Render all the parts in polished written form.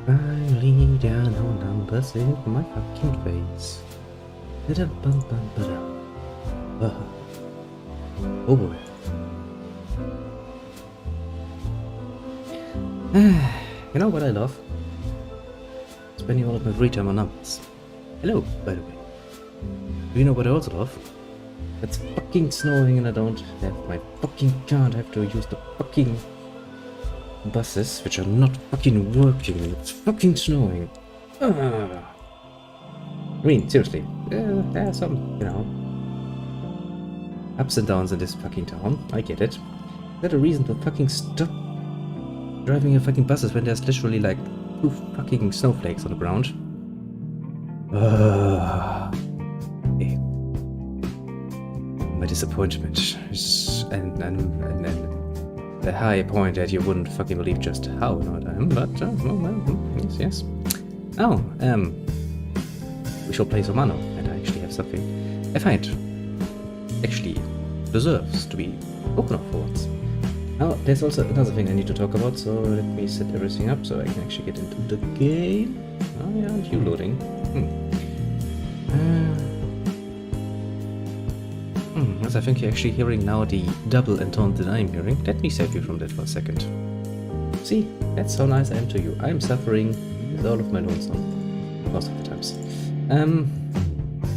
Finally down on numbers in my fucking face. Oh boy. You know what I love? Spending all of my free time on numbers. Hello, by the way. Do you know what I also love? It's fucking snowing and I don't have my fucking car. I have to use the fucking buses, which are not fucking working. It's fucking snowing. I mean, seriously, there are some, you know, ups and downs in this fucking town. I get it. Is that a reason to fucking stop driving your fucking buses when there's literally like 2 fucking snowflakes on the ground? Okay. My disappointment is and a high point that you wouldn't fucking believe just how annoyed I am, but yes. Oh, we shall play some Anno, and I actually have something I find actually deserves to be spoken of for once. Now, there's also another thing I need to talk about, so let me set everything up so I can actually get into the game. Oh yeah, aren't you loading? As I think you're actually hearing now the double entente that I'm hearing. Let me save you from that for a second. See, that's how nice I am to you. I'm suffering with all of my lonesome. Most of the times.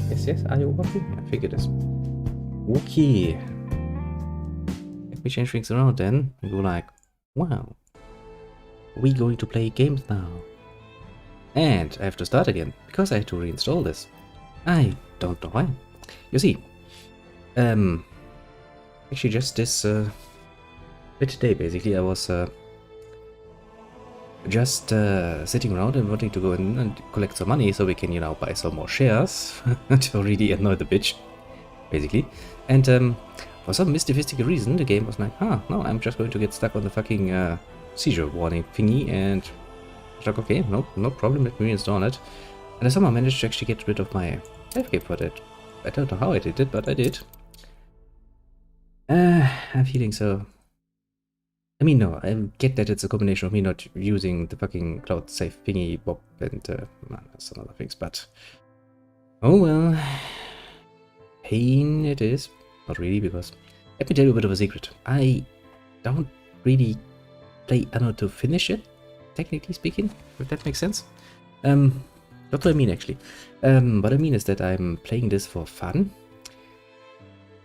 Yes, are you walking? I think it is. Okay. Let me change things around then. And go like, wow. We're going to play games now. And I have to start again, because I had to reinstall this. I don't know why. You see, actually just this bit today basically I was just sitting around and wanting to go in and collect some money so we can, you know, buy some more shares to really annoy the bitch, basically. And for some mystifical reason the game was like, no, I'm just going to get stuck on the fucking seizure warning thingy, and I was like, okay, no problem, let me reinstall it. And I somehow managed to actually get rid of my save game for that. I don't know how I did it, but I did. I'm feeling so... I mean, no, I get that it's a combination of me not using the fucking cloud save thingy bob and some other things, but... Oh well... Pain it is. Not really, because... Let me tell you a bit of a secret. I don't really play Anno to finish it, technically speaking, if that makes sense. That's what I mean, actually. What I mean is that I'm playing this for fun.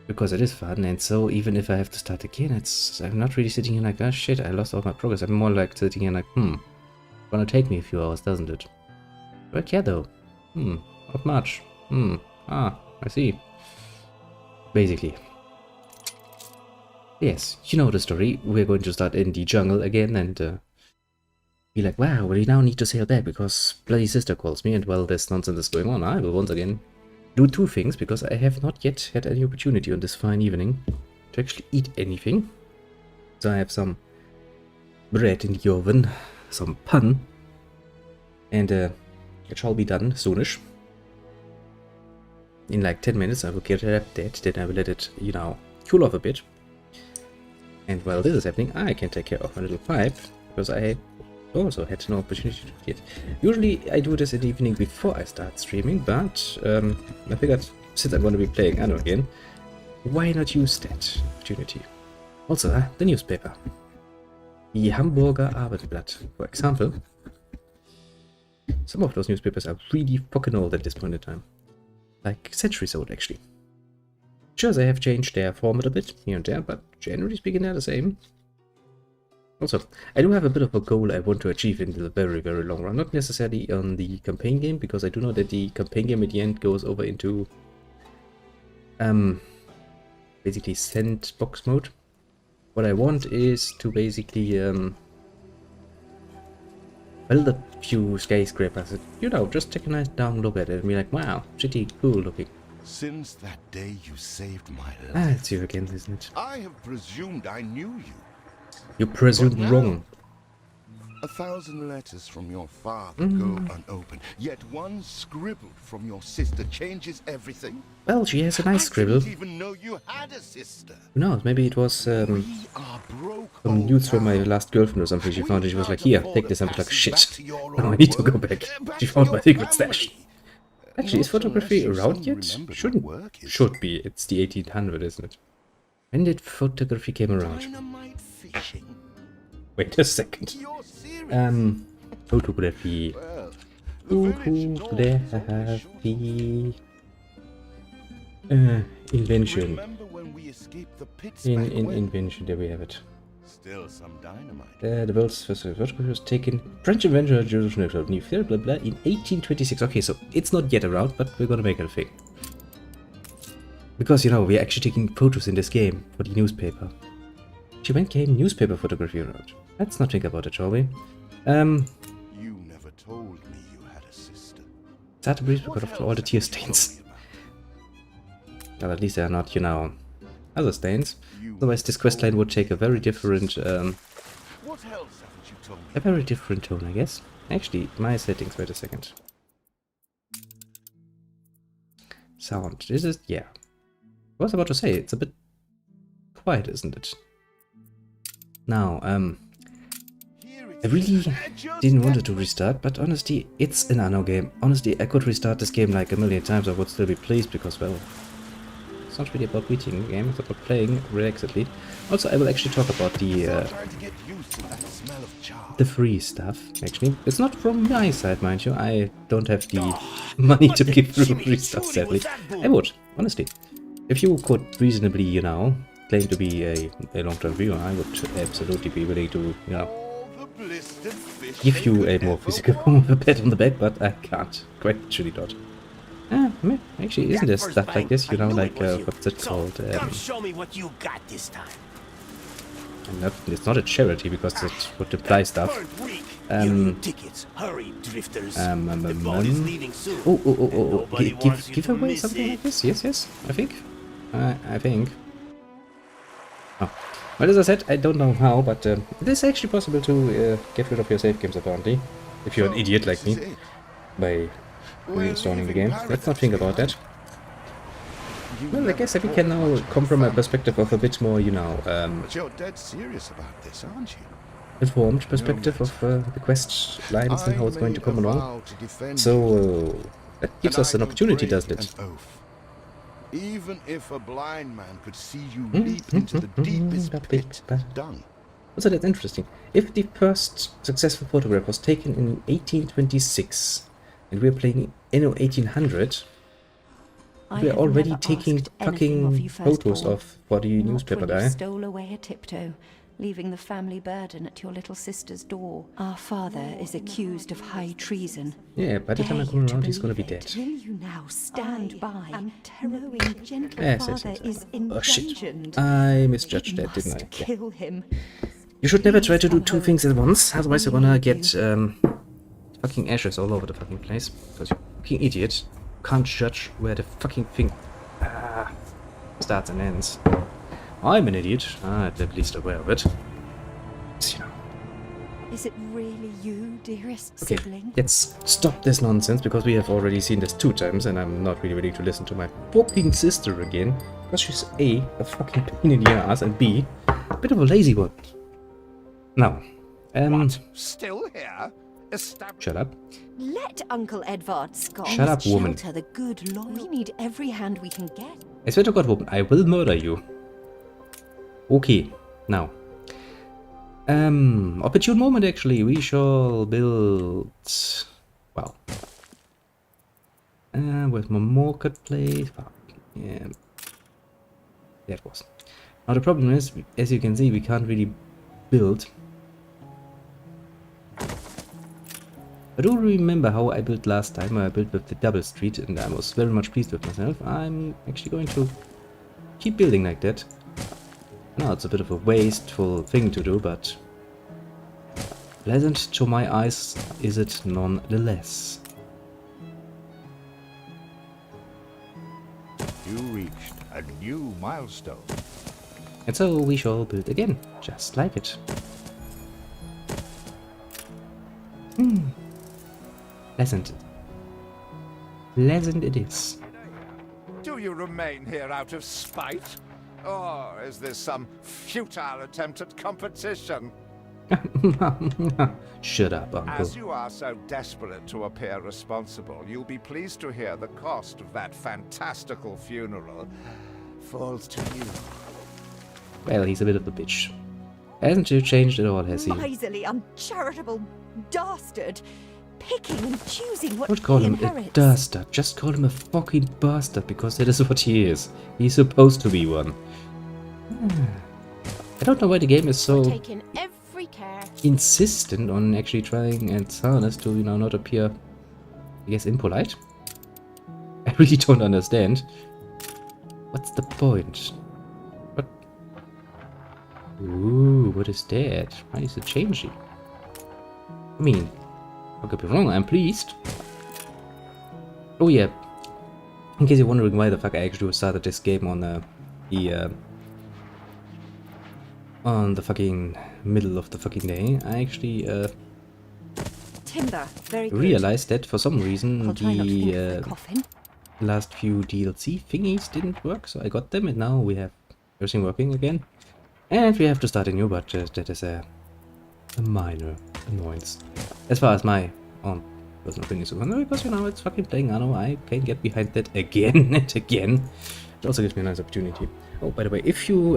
Because it is fun, and so even if I have to start again, I'm not really sitting here like, oh shit, I lost all my progress. I'm more like sitting here like, gonna take me a few hours, doesn't it? But yeah, though. Not much. I see. Basically. Yes, you know the story. We're going to start in the jungle again and be like, wow, we now need to sail back because bloody sister calls me, and while this nonsense is going on, I will once again do 2 things, because I have not yet had any opportunity on this fine evening to actually eat anything. So I have some bread in the oven, some pan, and it shall be done soonish. In like 10 minutes I will get that, then I will let it, you know, cool off a bit. And while this is happening, I can take care of my little pipe, because I also had no opportunity to do it. Usually I do this in the evening before I start streaming, but I figured since I'm going to be playing Anno again, why not use that opportunity? Also, the newspaper. The Hamburger Abendblatt, for example. Some of those newspapers are really fucking old at this point in time. Like centuries old, actually. Sure, they have changed their format a bit here and there, but generally speaking they're the same. Also, I do have a bit of a goal I want to achieve in the very, very long run. Not necessarily on the campaign game, because I do know that the campaign game at the end goes over into basically sandbox mode. What I want is to basically build a few skyscrapers. You know, just take a nice down look at it and be like, wow, pretty cool looking. Since that day you saved my life. Ah, it's you again, isn't it? I have presumed I knew you. You presumed wrong. 1,000 letters from your father go unopened, yet one scribbled from your sister changes everything. Well, she has a nice scribble. I didn't even know you had a sister. Who knows? Maybe it was We are broke, some news from my last girlfriend or something. She found it. She was like, "Here, take this." I was like, "Shit, now I need to go back." She found my secret stash. Actually, is photography around yet? Should be. It's the 1800, isn't it? When did photography came around? Dynamite fishing. Wait a second. You're serious? Photography. Well, the village knows Photography. Invention. Remember when we escaped the pits back when? Invention, there we have it. Still some dynamite. The world's first photography was taken. French inventor Joseph Newfield, blah blah, in 1826. Okay, so it's not yet around, but we're gonna make it a thing. Because, you know, we're actually taking photos in this game for the newspaper. Actually, when came newspaper photography around? Let's not think about it, shall we? You never told me you had a sister. Start to breathe because of all the tear stains. Well, at least they are not, you know, other stains. Otherwise, this questline would take a very different, What else haven't you told me? a very different tone, I guess. Actually, my settings. Wait a second. Sound. This is, yeah. I was about to say, it's a bit quiet, isn't it? Now, I really didn't want it to restart, but honestly, it's an Anno game. Honestly, I could restart this game like a million times, I would still be pleased, because, well, it's not really about beating the game, it's about playing relaxedly. Also, I will actually talk about the free stuff, actually. It's not from my side, mind you. I don't have the money to give through free stuff, sadly. I would, honestly. If you could reasonably, you know, claim to be a long-term viewer, I would absolutely be willing to, you know, give you a more physical form of a pat on the back, but I can't. Quite literally not. Actually, isn't there stuff like this, you know, like, what's it called? Show me what you got this time. It's not a charity, because that would imply stuff. Tickets. Hurry, drifters. Give away something like this? Yes, I think. Oh. Well, as I said, I don't know how, but it is actually possible to get rid of your save games, apparently. If you're an idiot like me. By reinstalling the game. Let's not think about that. Well, I guess that we can now come from a perspective of a bit more, you know, But you're dead serious about this, aren't you? informed perspective of the quest lines and how it's going to come along. So, that gives us an opportunity, doesn't it? Even if a blind man could see you leap into the deepest pit, done. Also, that's interesting. If the first successful photograph was taken in 1826, and we're playing Anno 1800, we're already taking fucking photos of for the newspaper guy. Stole away a tiptoe, leaving the family burden at your little sister's door. Our father is accused of high treason. Yeah, by the time I come around, he's gonna be dead. Will you now stand by? I'm terribly gentle Yes. father is Oh shit! endangered. I misjudged that, didn't I? Yeah. Kill him. You should never try to do two things at once, otherwise you're gonna get fucking ashes all over the fucking place. Because you fucking idiot can't judge where the fucking thing starts and ends. I'm an idiot. At least aware of it. You know. Is it really you, dearest Okay, sibling? let's stop this nonsense, because we have already seen this 2 times, and I'm not really ready to listen to my fucking sister again. Because she's A, a fucking pain in the ass, and B, a bit of a lazy one. Now, What? Still here? shut up. Let Uncle Edvard Scott Shut up, woman. shelter the good Lord. We need every hand we can get. I swear to God, woman, I will murder you. Okay, now. Opportune moment, actually. We shall build... Well. With my marketplace. Yeah. That was. Now the problem is, as you can see, we can't really build. I do remember how I built last time. I built with the double street, and I was very much pleased with myself. I'm actually going to keep building like that. Now it's a bit of a wasteful thing to do, but pleasant to my eyes is it nonetheless. You reached a new milestone. And so we shall build again, just like it. Pleasant. Pleasant it is. Do you remain here out of spite? Or is this some futile attempt at competition? Shut up, Uncle. As you are so desperate to appear responsible, you'll be pleased to hear the cost of that fantastical funeral falls to you. Well, he's a bit of a bitch. Hasn't he changed at all, has he? Miserly, uncharitable dastard. Picking and choosing what Don't call he him inherits. a dastard. Just call him a fucking bastard, because that is what he is. He's supposed to be one. I don't know why the game is so Taking every care. insistent on actually trying and Sarnas to, you know, not appear, I guess, impolite. I really don't understand. What's the point? What? Ooh, what is that? Why is it changing? I mean, I could be wrong, I'm pleased. Oh yeah, in case you're wondering why the fuck I actually started this game on the fucking middle of the fucking day, I actually Timber, very good. realized that for some reason I'll try not to think of the the coffin. last few DLC thingies didn't work, so I got them, and now we have everything working again. And we have to start anew, but that is a minor annoyance. As far as my own personal opinion is concerned, because, you know, it's fucking playing Anno, I can get behind that again and again. It also gives me a nice opportunity. Oh, by the way, if you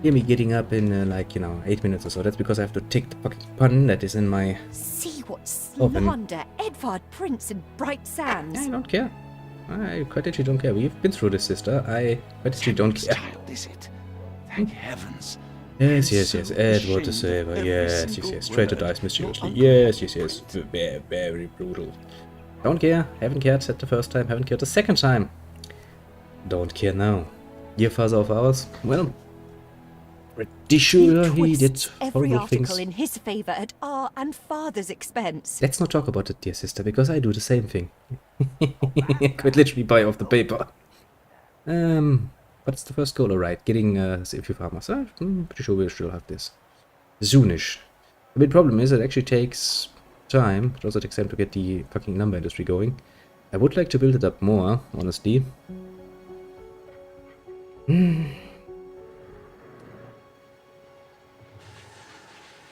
hear me getting up in, like, you know, 8 minutes or so, that's because I have to take the fucking pun that is in my... See what Open. slander Edvard Prince and Bright Sands. I don't care. I quite actually don't care. We've been through this, sister. I quite actually don't care. Child, is it? Thank heavens. Yes, yes, yes. Edward the Saver. Yes, yes, yes. Straight to dice mysteriously. Yes, yes, yes. Very, very brutal. Don't care. Haven't cared the first time. Haven't cared the second time. Don't care now. Dear father of ours. Well, pretty sure he did every horrible article things. in his favour at our and father's expense. Let's not talk about it, dear sister, because I do the same thing. I could literally buy off the paper. What's the first goal? Alright, getting a few farmers. I'm pretty sure we'll still have this soonish. The big problem is it actually takes time. It also takes time to get the fucking lumber industry going. I would like to build it up more, honestly.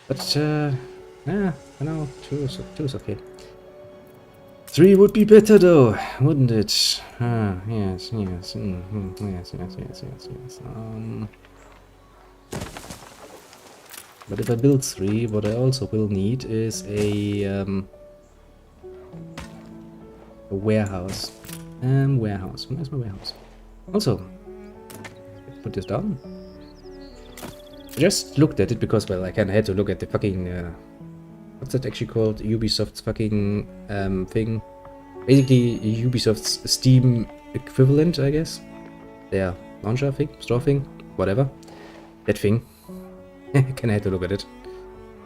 But, yeah, I know, two is okay. 3 would be better though, wouldn't it? Yes, yes, yes. But if I build 3, what I also will need is a warehouse. Warehouse. Where's my warehouse? Also, let's put this down. I just looked at it because, well, I kinda had to look at the fucking, what's that actually called? Ubisoft's fucking, thing. Basically, Ubisoft's Steam equivalent, I guess. Their launcher thing, store thing, whatever. That thing. Kinda had to look at it.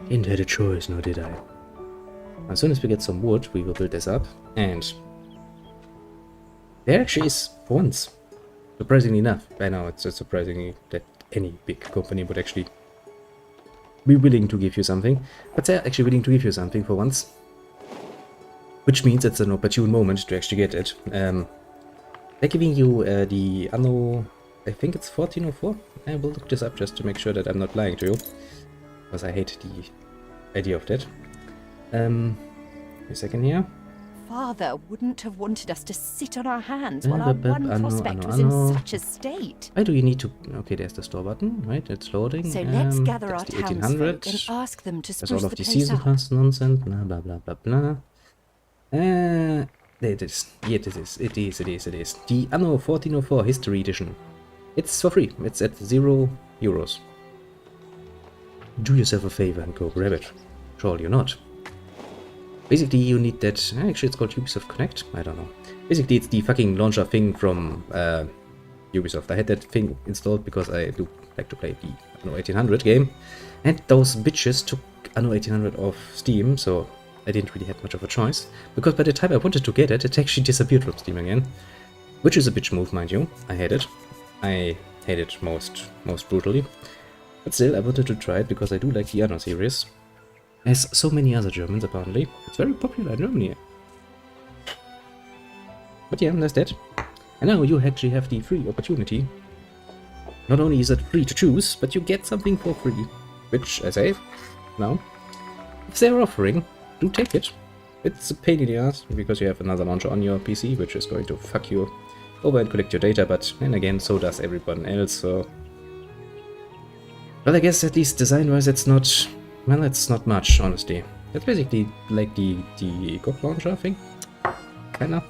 Didn't have a choice, no did I. As soon as we get some wood, we will build this up, and there actually is, for once, surprisingly enough. I know it's surprisingly that any big company would actually be willing to give you something, but they're actually willing to give you something for once, which means it's an opportune moment to actually get it. They're giving you the Anno, I think it's 1404. I will look this up just to make sure that I'm not lying to you, because I hate the idea of that. A second here. Father wouldn't have wanted us to sit on our hands while our one Anno, prospect Anno, was in Anno. such a state. Why do you need to... Okay, there's the store button, right? It's loading. So let's gather that's our the townsfolk 1800. and ask them to There's spruce all the of the place season up. pass nonsense, blah blah blah blah blah. It is. Yeah, it is. The Anno 1404 History Edition. It's for free. It's at €0. Do yourself a favor and go grab it. Surely you're not. Basically, you need that. Actually, it's called Ubisoft Connect. I don't know. Basically, it's the fucking launcher thing from Ubisoft. I had that thing installed because I do like to play the Anno 1800 game, and those bitches took Anno 1800 off Steam, so I didn't really have much of a choice. Because by the time I wanted to get it, it actually disappeared from Steam again, which is a bitch move, mind you. I hate it. I hate it most brutally. But still, I wanted to try it because I do like the Anno series. as so many other Germans apparently. It's very popular in Germany. But yeah, that's that. And now you actually have the free opportunity. Not only is it free to choose, but you get something for free. Which, I say, now, if they're offering, do take it. It's a pain in the ass, because you have another launcher on your PC, which is going to fuck you over and collect your data, but then again, so does everyone else, so... Well, I guess at least design-wise it's not... Well, it's not much, honestly. It's basically like the GOG launcher, I think. Kinda.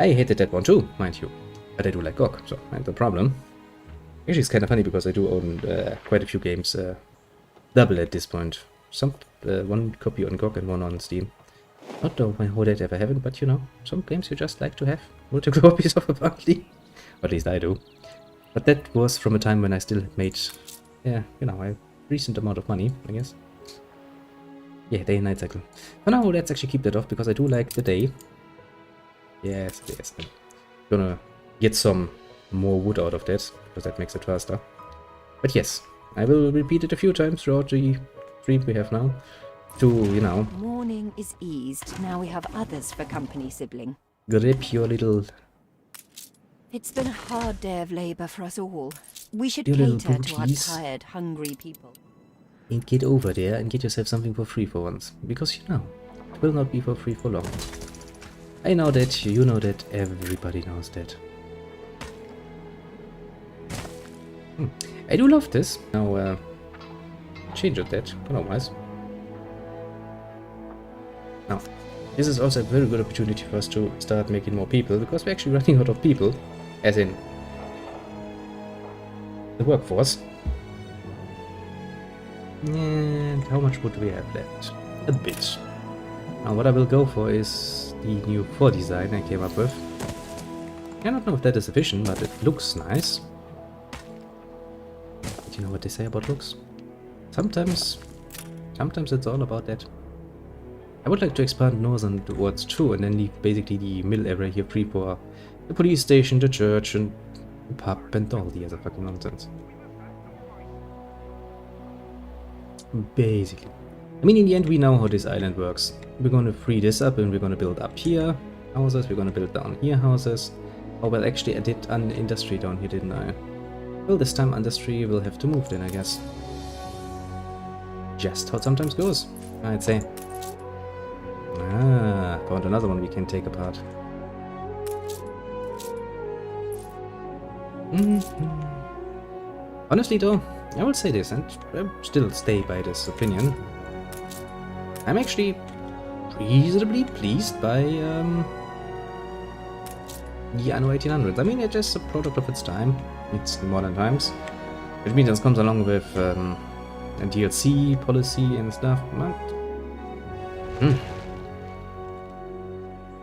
I hated that one too, mind you. But I do like GOG, so I have no problem. Actually, it's kind of funny because I do own quite a few games double at this point. One copy on GOG and one on Steam. Not know how that ever happened, but you know, some games you just like to have multiple copies of apparently. Or at least I do. But that was from a time when I still made, yeah, you know, a recent amount of money, I guess. Yeah, day and night cycle. For now, let's actually keep that off because I do like the day. Yes, yes. I'm gonna get some more wood out of that because that makes it faster. But yes, I will repeat it a few times throughout the stream we have now. To, you know... Morning is eased. Now we have others for company, sibling. Grip your little... It's been a hard day of labor for us all. We should Your little cater to our booties. tired, hungry people. And get over there and get yourself something for free for once. Because, you know, it will not be for free for long. I know that, you know that, everybody knows that. I do love this. Now, change of that, otherwise. Now, this is also a very good opportunity for us to start making more people, because we're actually running out of people, as in the workforce. And how much would we have left? A bit. Now what I will go for is the new 4 design I came up with. I don't know if that is sufficient, but it looks nice. But you know what they say about looks? Sometimes it's all about that. I would like to expand northern towards 2 and then leave basically the middle area here free for the police station, the church, and the pub, and all the other fucking nonsense. Basically. I mean, in the end, we know how this island works. We're going to free this up and we're going to build up here houses, we're going to build down here houses. Oh, well, actually, I did an industry down here, didn't I? Well, this time industry will have to move then, I guess. Just how it sometimes goes, I'd say. Ah, found another one we can take apart. Honestly though, I will say this, and I still stay by this opinion. I'm actually reasonably pleased by the Anno 1800. I mean, it's just a product of its time. It's the modern times. Which means it comes along with a DLC policy and stuff, but...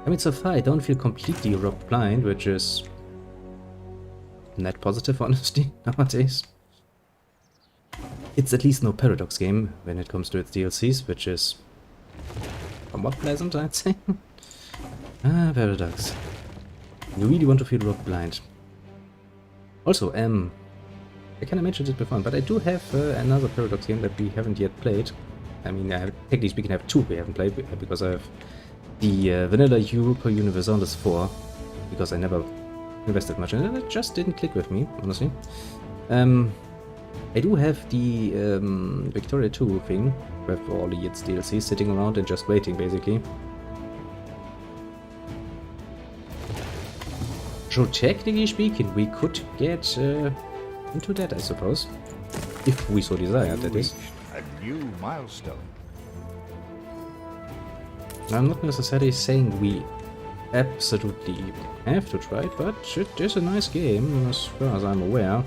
I mean, so far I don't feel completely rock blind, which is net positive, honestly, nowadays. It's at least no Paradox game when it comes to its DLCs, which is somewhat pleasant, I'd say. Ah, Paradox. You really want to feel rock blind. Also, I kind of mentioned it before, but I do have another Paradox game that we haven't yet played. I mean, technically speaking, I have 2 we haven't played, because I have the Vanilla Europa Universalis 4, because I never invested much in it, and it just didn't click with me, honestly. I do have the Victoria 2 thing, with all its DLCs sitting around and just waiting, basically. So technically speaking, we could get into that, I suppose. If we so desire, that is. A new milestone. I'm not necessarily saying we absolutely have to try it, but it is a nice game, as far as I'm aware.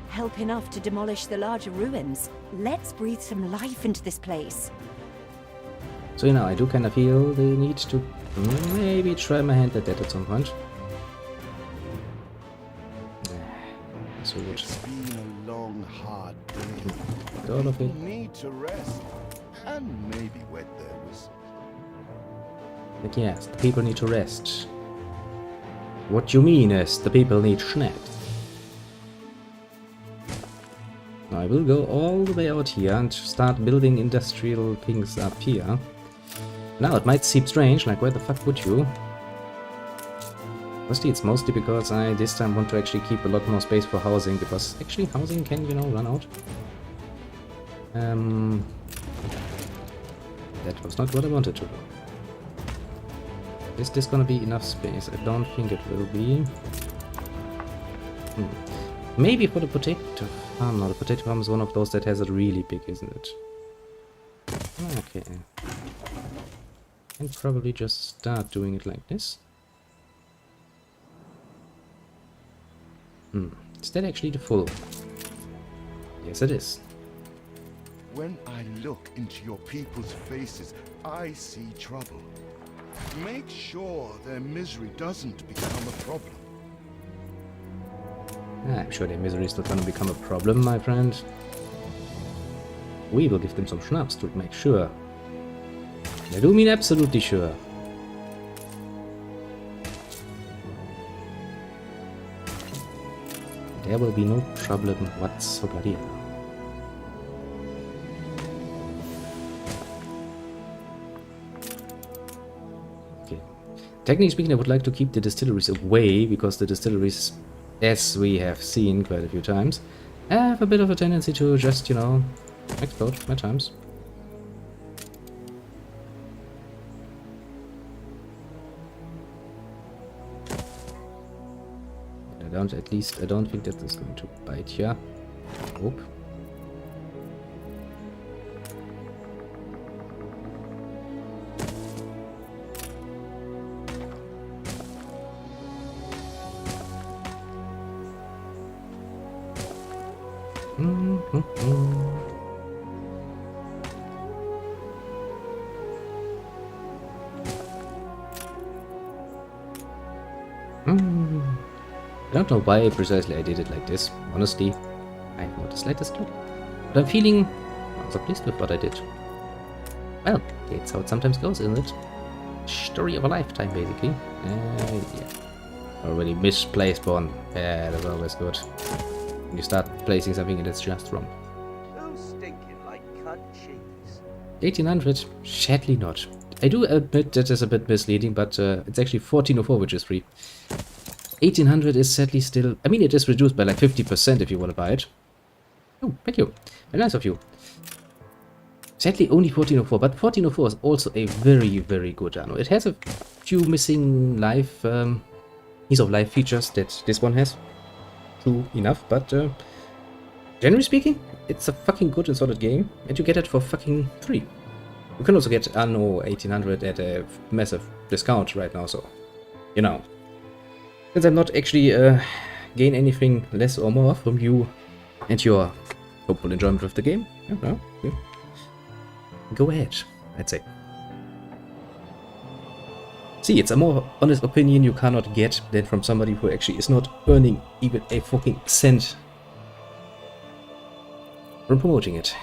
Help enough to demolish the larger ruins. Let's breathe some life into this place. So, you know, I do kind of feel the need to maybe try my hand at that at some point. So good. It's been a long, hard day. All of it. People need to rest and maybe wet their whistles. But yes, the people need to rest. What you mean is the people need schnapps. I will go all the way out here and start building industrial things up here. Now, it might seem strange, like where the fuck would you? Honestly, it's mostly because I this time want to actually keep a lot more space for housing, because actually housing can, you know, run out. That was not what I wanted to do. Is this gonna be enough space? I don't think it will be. Maybe for the potato farm. No, the potato farm is one of those that has it really big, isn't it? Okay. And probably just start doing it like this. Is that actually the full? Yes, it is. When I look into your people's faces, I see trouble. Make sure their misery doesn't become a problem. I'm sure their misery is not going to become a problem, my friend. We will give them some schnapps to make sure. I do mean absolutely sure. There will be no problem whatsoever. Okay. Technically speaking, I would like to keep the distilleries away, because the distilleries, as we have seen quite a few times, have a bit of a tendency to just, you know, explode at times. I don't think that is going to bite here. Hope. I don't know why precisely I did it like this. Honestly, I have not the slightest clue. But I'm feeling also pleased with what I did. Well, that's how it sometimes goes, isn't it? Story of a lifetime, basically. Yeah. Already misplaced one. Yeah, that's always good. When you start placing something and it's just wrong. Who's stinking like cut cheese? 1800? Sadly not. I do admit that is a bit misleading, but it's actually 1404, which is free. 1800 is sadly still... I mean, it is reduced by like 50% if you want to buy it. Oh, thank you. Very nice of you. Sadly, only 1404, but 1404 is also a very, very good Anno. It has a few missing life, piece of life features that this one has. True enough, but generally speaking, it's a fucking good and solid game, and you get it for fucking free. You can also get Anno 1800 at a massive discount right now, so, you know. Since I'm not actually gain anything less or more from you and your hopeful enjoyment of the game, yeah. Go ahead, I'd say. See, it's a more honest opinion you cannot get than from somebody who actually is not earning even a fucking cent from promoting it.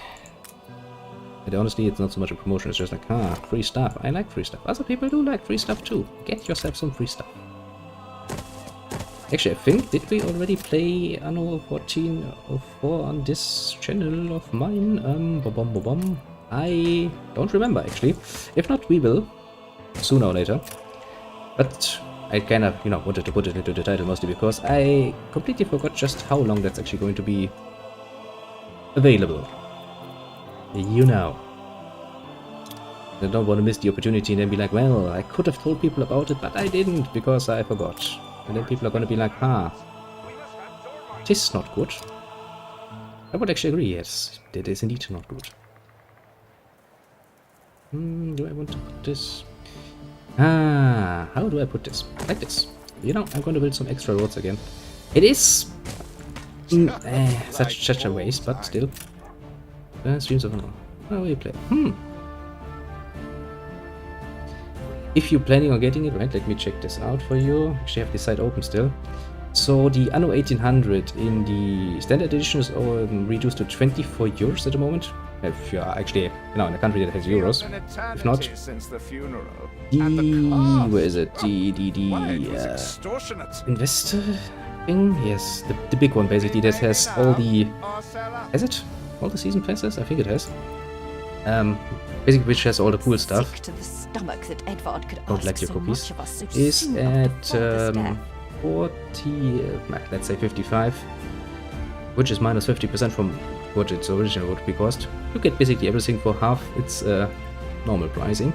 And honestly, it's not so much a promotion, it's just like, free stuff. I like free stuff. Other people do like free stuff too. Get yourself some free stuff. Actually, I think, did we already play Anno 1404 on this channel of mine? I don't remember, actually. If not, we will. Sooner or later. But I kind of, wanted to put it into the title mostly because I completely forgot just how long that's actually going to be available. You know. I don't want to miss the opportunity and then be like, well, I could have told people about it, but I didn't because I forgot. And then people are going to be like, this is not good. I would actually agree, yes, that is indeed not good. Do I want to put this? How do I put this? Like this. I'm going to build some extra roads again. It is such a waste, but still. Streams of Anno. How will you play? If you're planning on getting it, right, let me check this out for you. Actually, I have this site open still. So the Anno 1800 in the standard edition is reduced to 24 euros at the moment. If you're actually, in a country that has euros. If not, where is it? The investor thing. Yes, the big one basically that has all the... Marcella? Has it? All the season passes? I think it has. Basically which has all the cool stuff. Sick to the stomach that Edvard could Don't ask like your so cookies. much of us so Is soon at after Balder's death. 40, let's say 55, which is minus 50% from what its original would be cost. You get basically everything for half its normal pricing.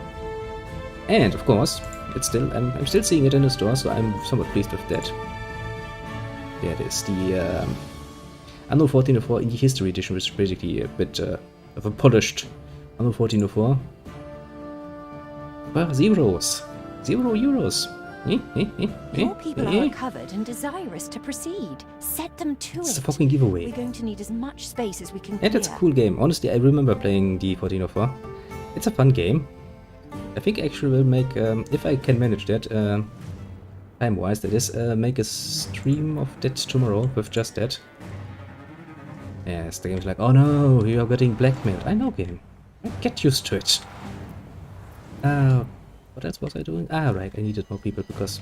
And of course, it's still I'm still seeing it in the store, so I'm somewhat pleased with that. There it is, the Anno 1404 in the History Edition, which is basically a bit of a polished Anno 1404. But €0. €0. Your people are recovered and desirous to proceed. Set them to It's a it. fucking giveaway. We're going to need as much space as we can And clear. it's a cool game. Honestly, I remember playing the 1404. It's a fun game. I think I actually will make, if I can manage that, time-wise, that is, make a stream of that tomorrow with just that. Yes, the game's like, oh no, you are getting blackmailed. I know, game. Get used to it. What else was I doing? Ah, right, I needed more people because,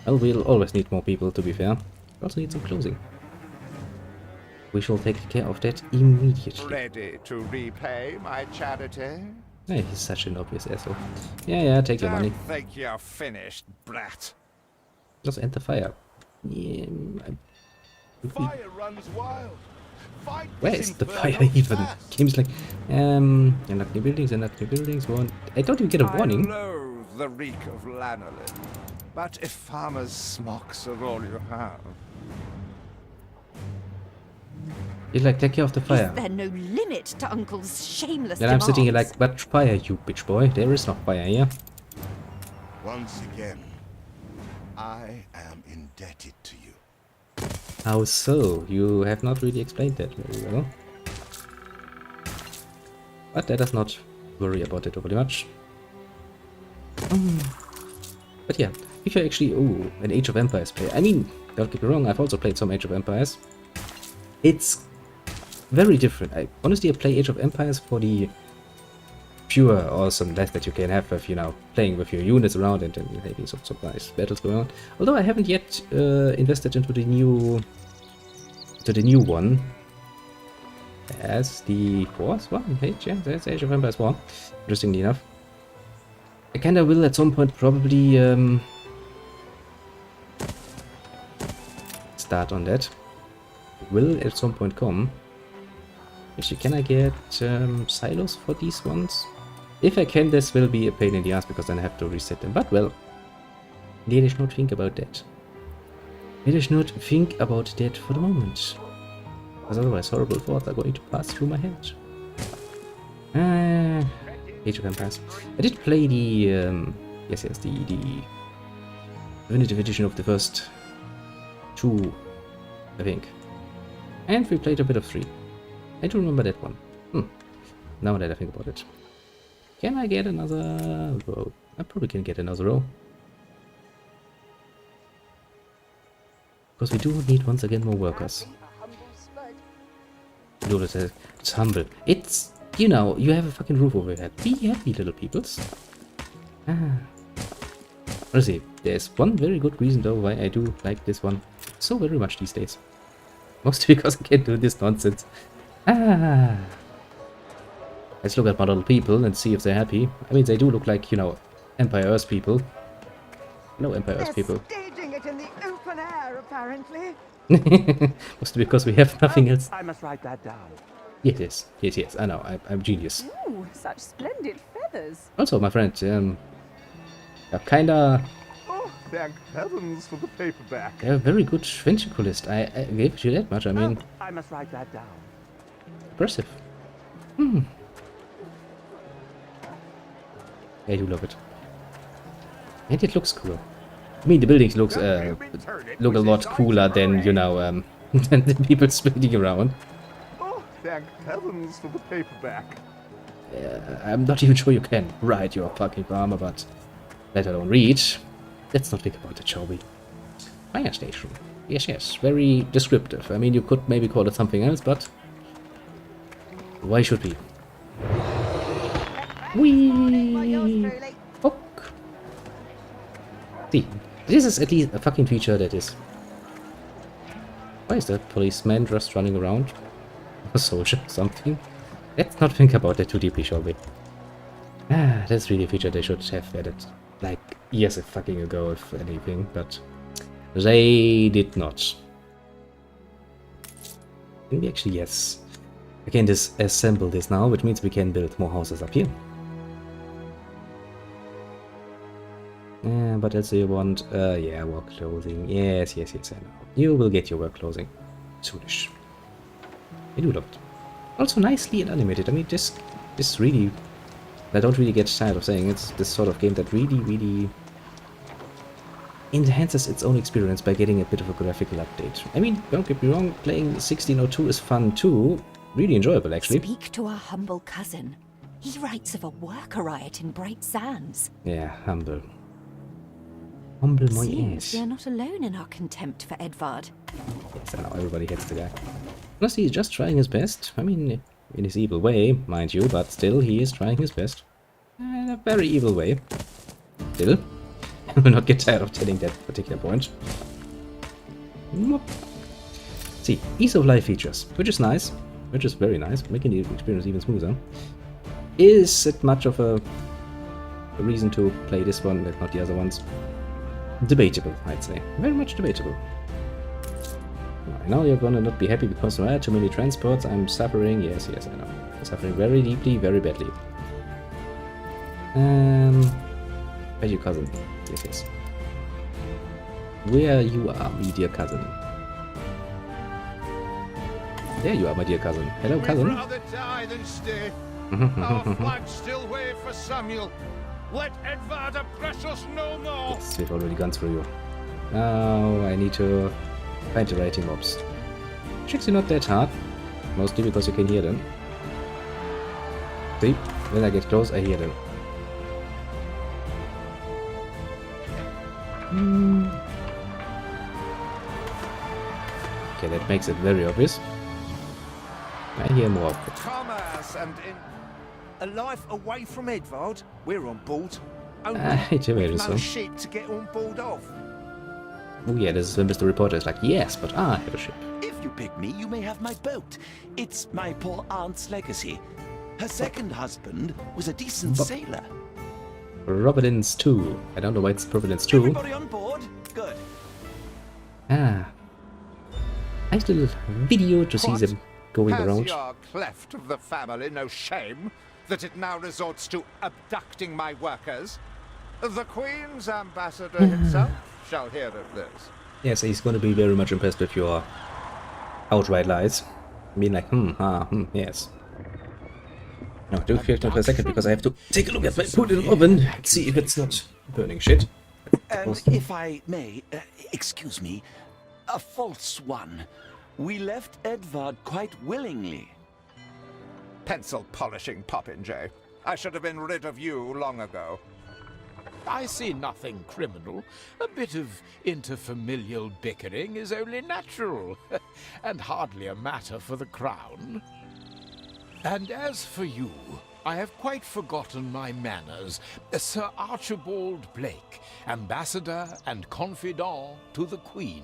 well, we'll always need more people, to be fair. We also need some closing. We shall take care of that immediately. Ready to repay my charity? Hey, he's such an obvious asshole. Yeah, take your money. Don't think you're finished, brat. Just enter fire. Yeah, Fire runs wild. Fight where this is the inferno fire even? fast. Game's like, unlock new buildings, one. I don't even get a warning. I loathe the reek of lanolin. But if farmers' smocks are all you have... He's like, take care of the fire. Is there no limit to Uncle's shameless Then I'm sitting here demands? like, but fire, you bitch boy. There is no fire here. Once again, I am indebted to you. How so? You have not really explained that very well. But let us not worry about it overly much. But yeah, if you're actually, an Age of Empires player. I mean, don't get me wrong, I've also played some Age of Empires. It's very different. Honestly, I play Age of Empires for the pure awesomeness that you can have with, playing with your units around and then having some surprise battles going on. Although I haven't yet invested into the new one. As the fourth one, yeah, that's Age of Empires 4. Interestingly enough. I kinda will at some point probably start on that. Will at some point come. Actually, can I get silos for these ones? If I can, this will be a pain in the ass because then I have to reset them. But well, let us not think about that. Let us not think about that for the moment. Because otherwise horrible thoughts are going to pass through my head. Age of Empires. I did play the the definitive edition of the first two, I think. And we played a bit of 3. I do remember that one. Now that I think about it. Can I get another row? I probably can get another row. Because we do need once again more workers. No, it's humble. It's, you have a fucking roof over your head. Be happy, little peoples. Honestly, there's one very good reason though why I do like this one so very much these days. Mostly because I can't do this nonsense. Let's look at my little people and see if they're happy. I mean, they do look like, Empire Earth people. No Empire Earth people. Staging it in the open air, apparently. Mostly because we have nothing else. I must write that down. Yes. I know, I'm genius. Ooh, such splendid feathers. Also, my friend, kinda... Oh, thank heavens for the paperback. They're a very good ventriloquist. I gave you that much, I mean, I must write that down. impressive. I do love it. And it looks cool. I mean, the buildings look a lot cooler than, than the people spinning around. Oh, thank heavens for the paperback. I'm not even sure you can ride your fucking farmer, but let alone read. Let's not think about it, shall we? Fire station. Yes, very descriptive. I mean, you could maybe call it something else, but why should we? Whee! Fuck. See, this is at least a fucking feature that is why is the policeman just running around? A soldier or something? Let's not think about that too deeply, shall we? Ah, that's really a feature they should have added, like, years fucking ago, if anything, but they did not. Can we actually, yes. I can disassemble this now, which means we can build more houses up here. But else you want, yeah, work clothing. Yes, I know. You will get your work clothing. Soonish. I do love it. Also nicely and animated. I mean, this really, I don't really get tired of saying it's this sort of game that really enhances its own experience by getting a bit of a graphical update. I mean, don't get me wrong, playing 1602 is fun too. Really enjoyable, actually. Speak to our humble cousin. He writes of a worker riot in Bright Sands. Yeah, humble. Humble my Seems ass. we are not alone in our contempt for Edvard. Yes, I know, everybody hates the guy. Honestly, he's just trying his best. I mean, in his evil way, mind you, but still, he is trying his best. In a very evil way. Still. I will not get tired of telling that particular point. See, ease of life features, which is nice. Which is very nice, making the experience even smoother. Is it much of a reason to play this one, like not the other ones? Debatable, I'd say. Very much debatable. I know you're gonna not be happy because there are too many transports. I'm suffering. Yes, I know. I'm suffering very deeply, very badly. Where's your cousin? Yes. Where you are, my dear cousin. There you are, my dear cousin. Hello, cousin. We'd rather die than stay. Our flags still wave for Samuel. Let Edvard oppress us no more. Yes, we've already gone through you. Now I need to find the writing mobs. Tricks are not that hard, mostly because you can hear them. See, when I get close, I hear them. Okay, that makes it very obvious. I hear more of it. Commerce and in a life away from Edvard. We're on board. Only I do with imagine no so. ship to get on board of. Oh yeah, this is when Mr. Reporter is like, yes, but I have a ship. If you pick me, you may have my boat. It's my poor aunt's legacy. Her second husband was a decent sailor. Providence 2. I don't know why it's Providence 2. Everybody on board? Good. Ah. Nice little video to see What? them going Has around. your cleft of the family no shame that it now resorts to abducting my workers? The Queen's ambassador himself shall hear of this. Yes, he's going to be very much impressed with your outright lies. I mean, like, yes. No, do 15 per second because I have to take a look at my food in the oven and see if it's not burning shit. And if I may, excuse me, a false one. We left Edvard quite willingly. Pencil polishing popinjay. I should have been rid of you long ago. I see nothing criminal. A bit of interfamilial bickering is only natural, and hardly a matter for the crown. And as for you, I have quite forgotten my manners. Sir Archibald Blake, ambassador and confidant to the Queen.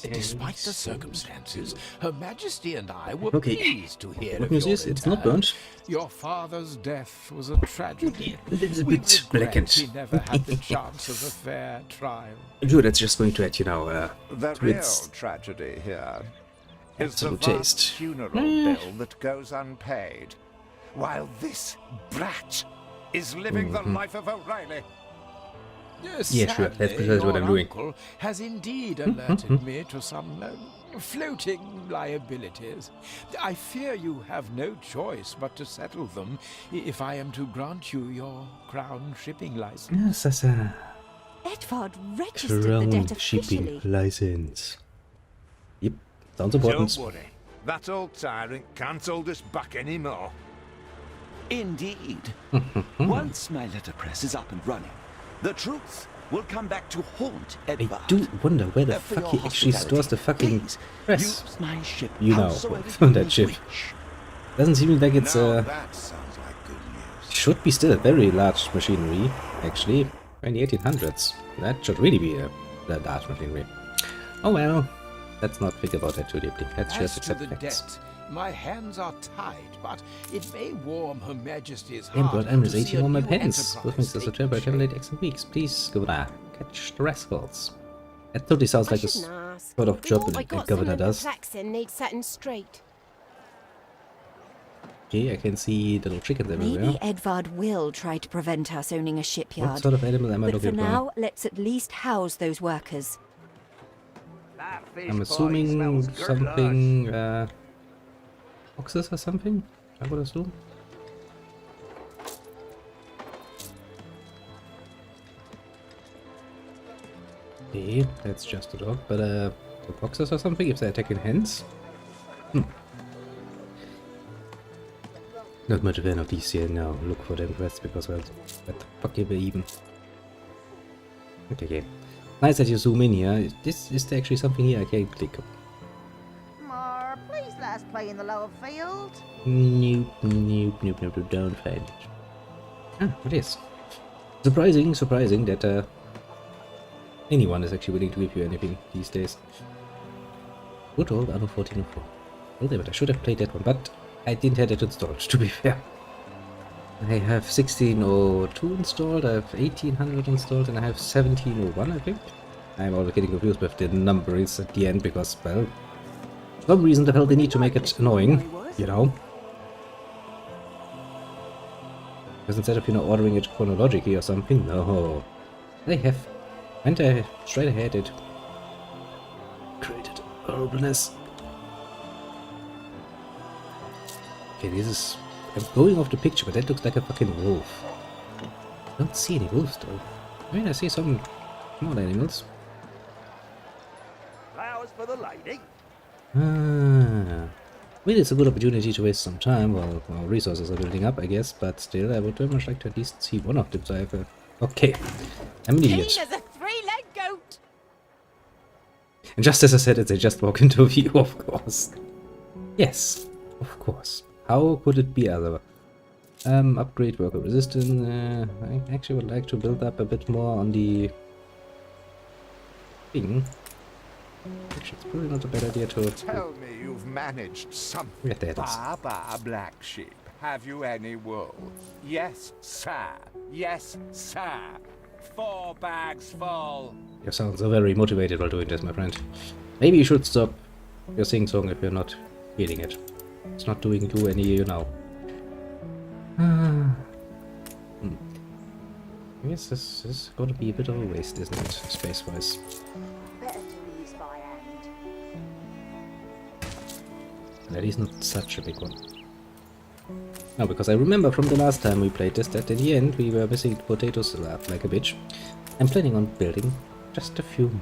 Despite the circumstances, Her Majesty and I were pleased to hear Good of news your is, it's not return. burnt. Your father's death was a tragedy. A little We bit regret blackened. he never had the chance of a fair trial. Sure, that's just going to add, you know, The to real its tragedy here is the absolute vast taste. funeral bill that goes unpaid, while this brat is living the life of O'Reilly. Yeah, sure, that's precisely what I'm doing. Uncle has indeed alerted me to some floating liabilities. I fear you have no choice but to settle them if I am to grant you your crown shipping license. Yes, that's a Edvard registered the debt shipping officially. license. Yep, sounds important. Don't worry, that old tyrant can't hold us back anymore. Indeed. Once my letterpress is up and running, the truth will come back to haunt I Edvard. do wonder where the For fuck your he actually stores the fucking please, press. use my ship You know, howsoever on you that ship. wish. Doesn't seem like it's Now that sounds like good news. should be still a very large machinery, actually. In the 1800s. That should really be a large machinery. Oh well. let's not think about that too deeply. Let's just As to accept the facts. debt, my hands are tied, but it may warm Her Majesty's Game heart World Emerald to see 18 a on my new pants. With enterprise Mr. taking Saturn by shape. Terminate X in weeks. Please go there. Catch the rascals. That totally sounds like a sort of job a governor does. Saxon needs setting straight. Okay, I can see little chickens everywhere. Maybe Edvard will try to prevent us owning a What shipyard. sort of animal am I But for looking for? now, let's at least house those workers. I'm assuming something, boxes or something, I would assume. Okay, that's just a dog, but the boxes or something, if they're attacking hens? Not much of fan of these here now. Look for them quests because, well, what the fuck are we even? Okay. Nice that you zoom in here. Is there actually something here I can click? Mar, please let us play in the lower field. Nope, don't find it. Ah, it is. Surprising that anyone is actually willing to give you anything these days. Good old Anno 1404. Well, damn it, I should have played that one, but I didn't have it installed, to be fair. I have 1602 installed, I have 1800 installed, and I have 1701, I think. I'm always getting confused with the numbers at the end because, well, for some reason the hell they need to make it annoying, you know. Because instead of, ordering it chronologically or something, no. They have went straight ahead it created horribleness. Okay, this is... I'm going off the picture, but that looks like a fucking wolf. I don't see any wolves though. I mean, I see some small animals. Flowers for the lady. Ah. I mean, it's a good opportunity to waste some time while our resources are building up, I guess, but still, I would very much like to at least see one of them, so I have a... Okay, I'm an idiot. Keen as a three-legged goat. And just as I said it, they just walk into view, of course. Yes, of course. How could it be other? Upgrade worker resistance. I actually would like to build up a bit more on the thing. Actually, it's probably not a bad idea to... Tell me you've managed something. Yeah, there it is. Baba, black sheep, have you any wool? Yes, sir. Yes, sir. 4 bags full. You sound so very motivated while doing this, my friend. Maybe you should stop your sing-song if you're not feeling it. It's not doing you any, I guess this is going to be a bit of a waste, isn't it, space-wise? Better do these by hand. That is not such a big one. No, because I remember from the last time we played this that in the end we were missing potatoes like a bitch. I'm planning on building just a few more.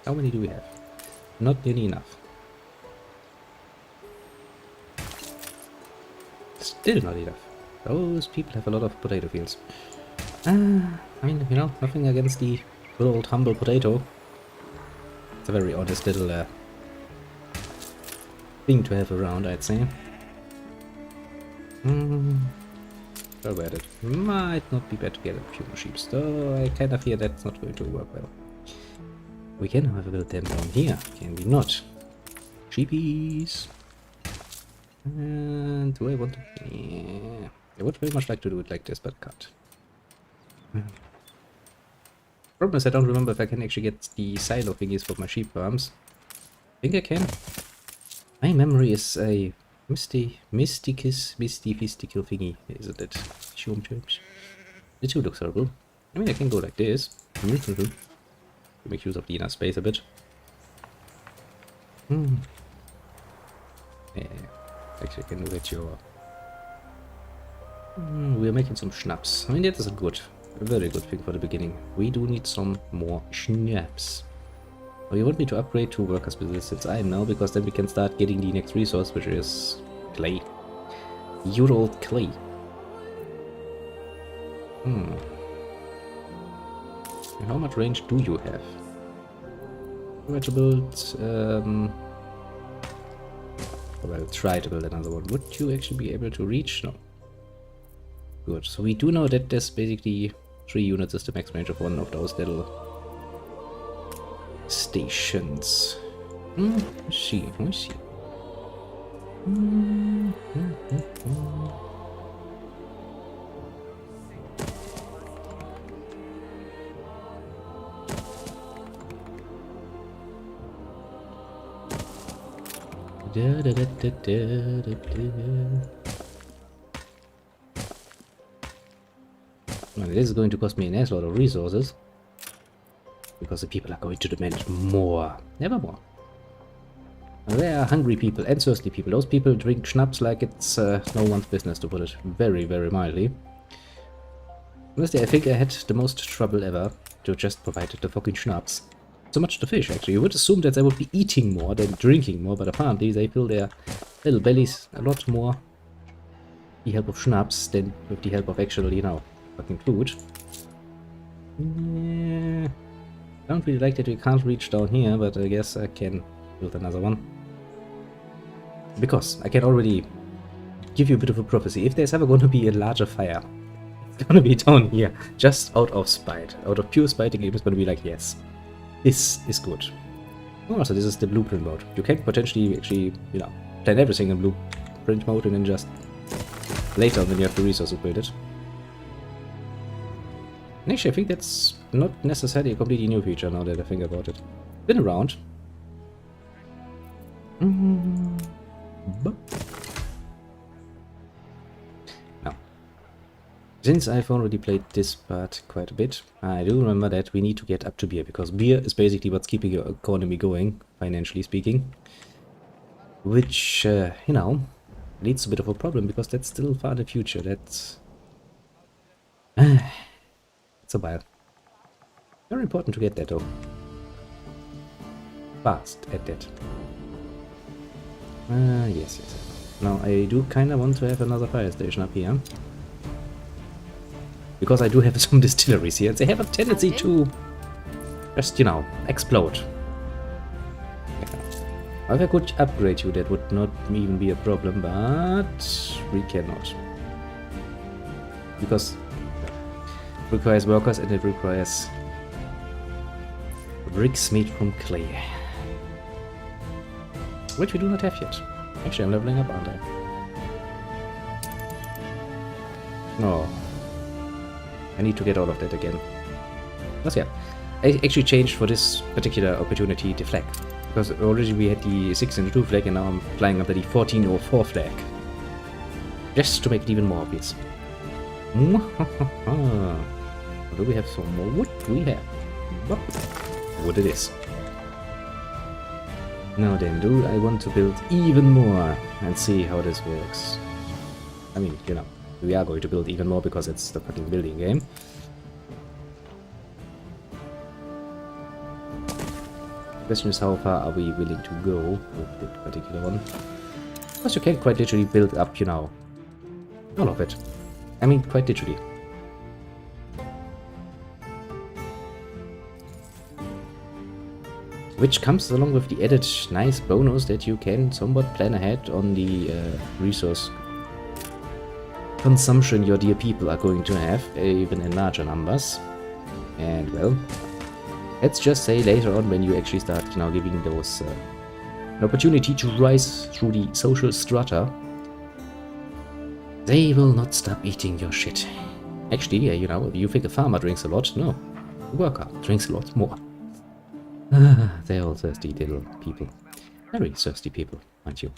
How many do we have? Not nearly enough. Still not enough. Those people have a lot of potato fields. I mean, nothing against the good old humble potato. It's a very honest little thing to have around, I'd say. Well, where it might not be bad to get a few more sheep, though I kind of fear that's not going to work well. We can, however, build them down here, can we not? Sheepies! And do I want to... Yeah, I would very much like to do it like this, but can't. Problem is I don't remember if I can actually get the silo thingies for my sheep farms. I think I can. My memory is a mystical thingy, isn't it? The two looks horrible. I mean, I can go like this. To make use of the inner space a bit. Yeah, actually I can look at your... we're making some schnapps. I mean, that is a very good thing for the beginning. We do need some more schnapps. Oh, you want me to upgrade to workers resistance? I know, because then we can start getting the next resource, which is clay. Your old clay. And how much range do you have? Try to build, well, try to build another one. Would you actually be able to reach? No. Good. So we do know that there's basically 3 units is the max range of one of those little stations. Let's see. Well, this is going to cost me an ass lot of resources. Because the people are going to demand more. Never more. There are hungry people and thirsty people. Those people drink schnapps like it's no one's business, to put it very, very mildly. Honestly, I think I had the most trouble ever to just provide the fucking schnapps. So much to fish, actually. You would assume that they would be eating more than drinking more, but apparently they fill their little bellies a lot more with the help of schnapps than with the help of actually, you know, fucking food. Yeah. I don't really like that we can't reach down here, but I guess I can build another one. Because I can already give you a bit of a prophecy. If there's ever going to be a larger fire, it's going to be down here. Just out of spite. Out of pure spite, the game is going to be like, yes, this is good. Oh, so this is the blueprint mode. You can potentially actually, you know, plan everything in blueprint mode and then just later when you have the resources build it. And actually, I think that's not necessarily a completely new feature now that I think about it. Been around. Now, since I've already played this part quite a bit, I do remember that we need to get up to beer, because beer is basically what's keeping your economy going, financially speaking. Which, you know, leads to a bit of a problem, because that's still far in the future. That's... it's a while. Very important to get that though. Fast at that. Yes. Now I do kinda want to have another fire station up here. Because I do have some distilleries here, and they have a tendency to just, you know, explode. If I could upgrade you, that would not even be a problem, but we cannot. Because it requires workers and it requires bricks made from clay. Which we do not have yet. Actually, I'm leveling up, aren't I? No. I need to get all of that again. But yeah, I actually changed for this particular opportunity the flag. Because already we had the 602 flag and now I'm flying under the 1404 flag. Just to make it even more obvious. Do we have some more wood? We have. Wood it is. Now then, do I want to build even more and see how this works? I mean, you know, we are going to build even more because it's the fucking building game. The question is, how far are we willing to go with that particular one? Because you can quite literally build up, you know, all of it. I mean, quite literally. Which comes along with the added nice bonus that you can somewhat plan ahead on the resource consumption your dear people are going to have, even in larger numbers. And well, let's just say later on when you actually start, you know, giving those an opportunity to rise through the social strata, they will not stop eating your shit. Actually, you know, you think a farmer drinks a lot? No, a worker drinks a lot more. They're all thirsty little people. Very thirsty people, aren't you?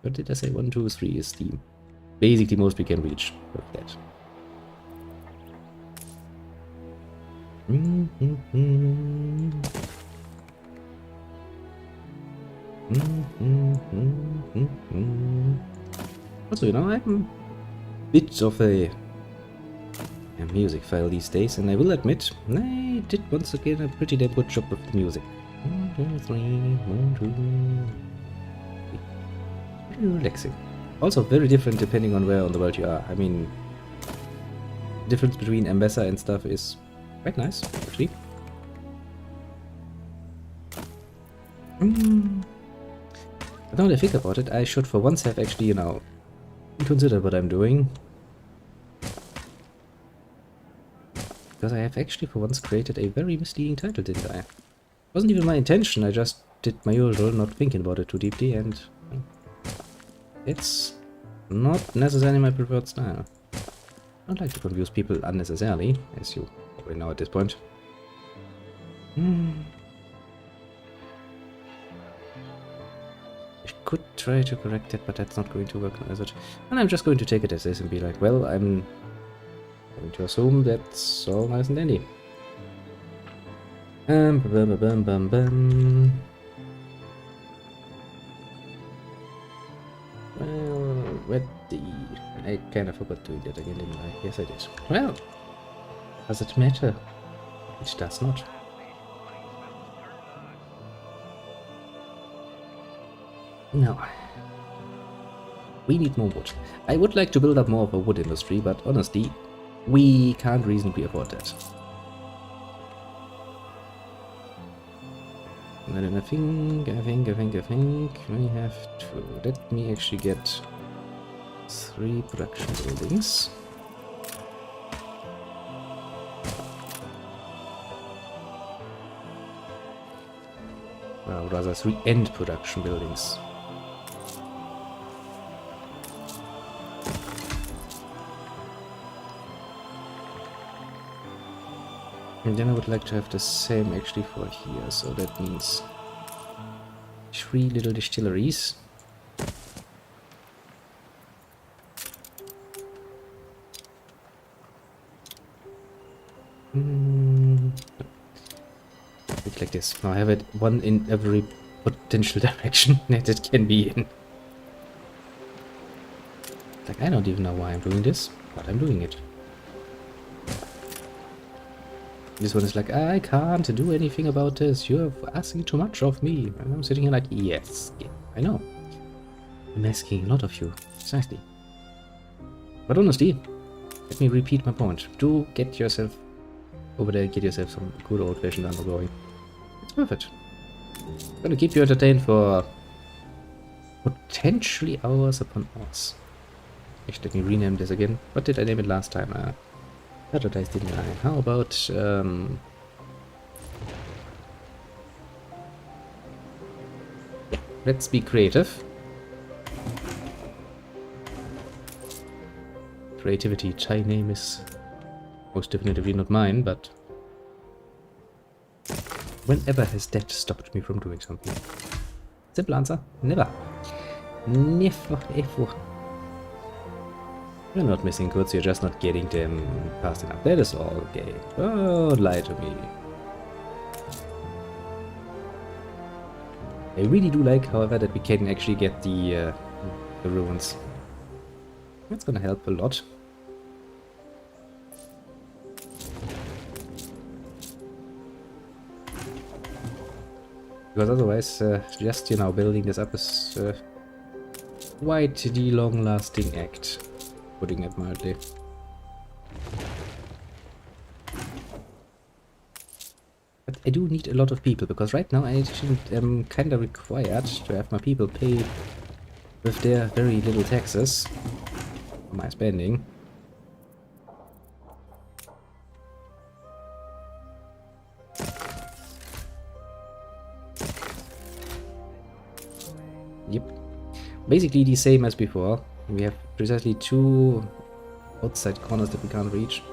What did I say? 1, 2, 3 is the basically most we can reach with that. Also, you know, I'm a bit of a music file these days, and I will admit, I did once again a pretty damn good job with the music. 1, 2, 3, 1, 2, 3. Very relaxing. Also very different depending on where on the world you are. I mean, the difference between Ambassador and stuff is quite nice, actually. But now that I think about it, I should for once have actually, you know, considered what I'm doing. Because I have actually for once created a very misleading title, didn't I? Wasn't even my intention, I just did my usual, not thinking about it too deeply, and it's not necessarily my preferred style. I don't like to confuse people unnecessarily, as you probably know at this point. I could try to correct it, but that's not going to work, is it? And I'm just going to take it as is and be like, well, I'm going to assume that's all nice and dandy. Well, ready. I kind of forgot doing that again, didn't I? Yes, I did. Well, does it matter? It does not. No. We need more wood. I would like to build up more of a wood industry, but honestly, we can't reasonably afford that. And I think we have to. Let me actually get 3 production buildings. Well, rather 3 end production buildings. And then I would like to have the same actually for here, so that means 3 little distilleries. Look like this. Now I have it one in every potential direction that it can be in. Like, I don't even know why I'm doing this, but I'm doing it. This one is like, I can't do anything about this. You're asking too much of me. And I'm sitting here like, yes, yeah, I know. I'm asking a lot of you. Exactly. But honestly, let me repeat my point. Do get yourself over there, get yourself some good old-fashioned Anno going. It's worth it. Gonna keep you entertained for potentially hours upon hours. Actually, let me rename this again. What did I name it last time? Paradise, didn't I? How about yeah, let's be creative. Creativity, Thai name is most definitely not mine, but whenever has that stopped me from doing something? Simple answer, never. Never ever. You're not missing goods, you're just not getting them fast enough. That is all okay. Don't lie to me. I really do like, however, that we can actually get the ruins. That's gonna help a lot. Because otherwise, just, you know, building this up is quite the long-lasting act. Putting it mildly. But I do need a lot of people, because right now I actually am kind of required to have my people pay with their very little taxes for my spending. Yep. Basically the same as before. We have precisely 2 outside corners that we can't reach.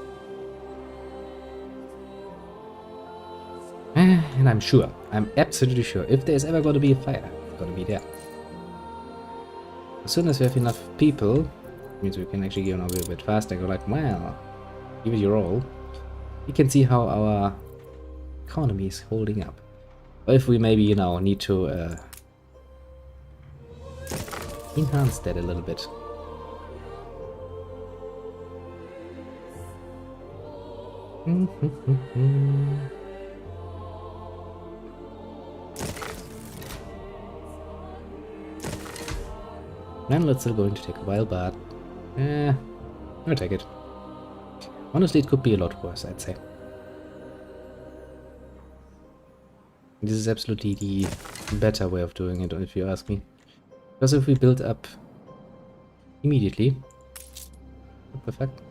And I'm sure, I'm absolutely sure, if there's ever going to be a fire, it's going to be there. As soon as we have enough people, it means we can actually go on a little bit faster and go like, well, give it your all. You can see how our economy is holding up. Or if we maybe, you know, need to enhance that a little bit. And it's still going to take a while, but I'll take it. Honestly, it could be a lot worse, I'd say. This is absolutely the better way of doing it, if you ask me. Because if we build up immediately, perfect.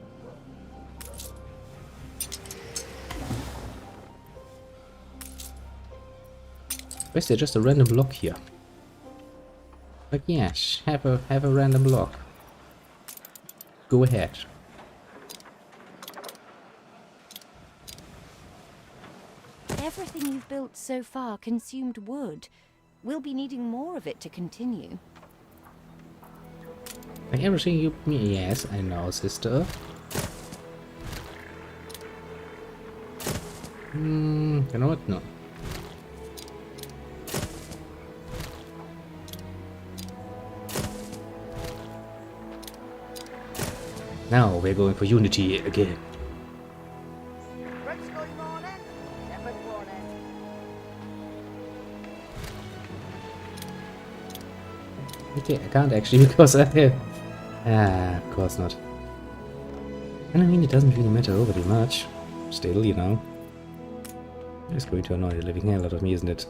Why is there just a random block here? Like, yes, have a random block. Go ahead. Everything you've built so far consumed wood. We'll be needing more of it to continue. Like everything you... Yes, I know, sister. You know what? No. Now we're going for unity again. Prince good morning. Shepherd warning. Okay, I can't actually because I have... of course not. And I mean, it doesn't really matter overly much. Still, you know. It's going to annoy the living hell out of me, isn't it?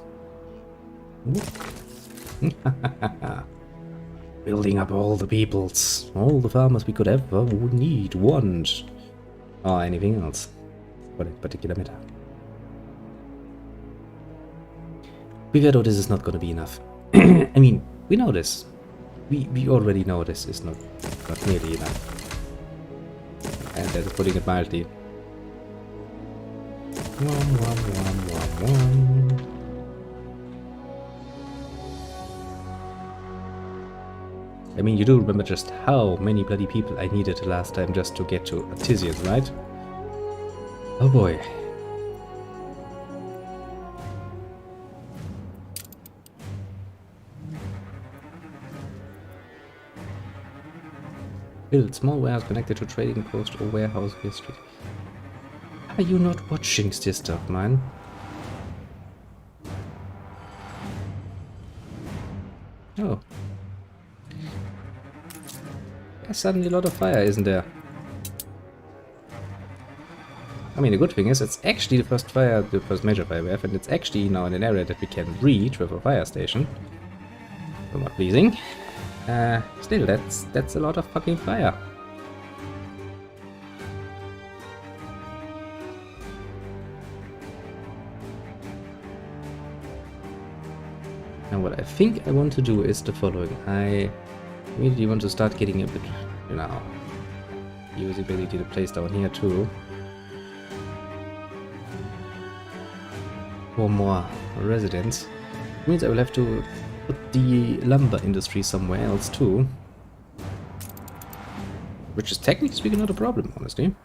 Building up all the peoples. All the farmers we could ever need, want. Or anything else. For that particular matter. Beware, this is not going to be enough. I mean, we know this. We already know this is not nearly enough. And that is putting it mildly. I mean, you do remember just how many bloody people I needed last time just to get to Artisans, right? Oh boy. Build small warehouse connected to trading post or warehouse history. Are you not watching this stuff, man? Oh. There's suddenly a lot of fire, isn't there? I mean, the good thing is, it's actually the first major fire we have, and it's actually now in an area that we can reach with a fire station. Somewhat pleasing. Still, that's a lot of fucking fire. Now what I think I want to do is the following. I immediately want to start getting a bit, you know, usability to place down here too. For more residents. It means I will have to put the lumber industry somewhere else too. Which is technically speaking not a problem, honestly.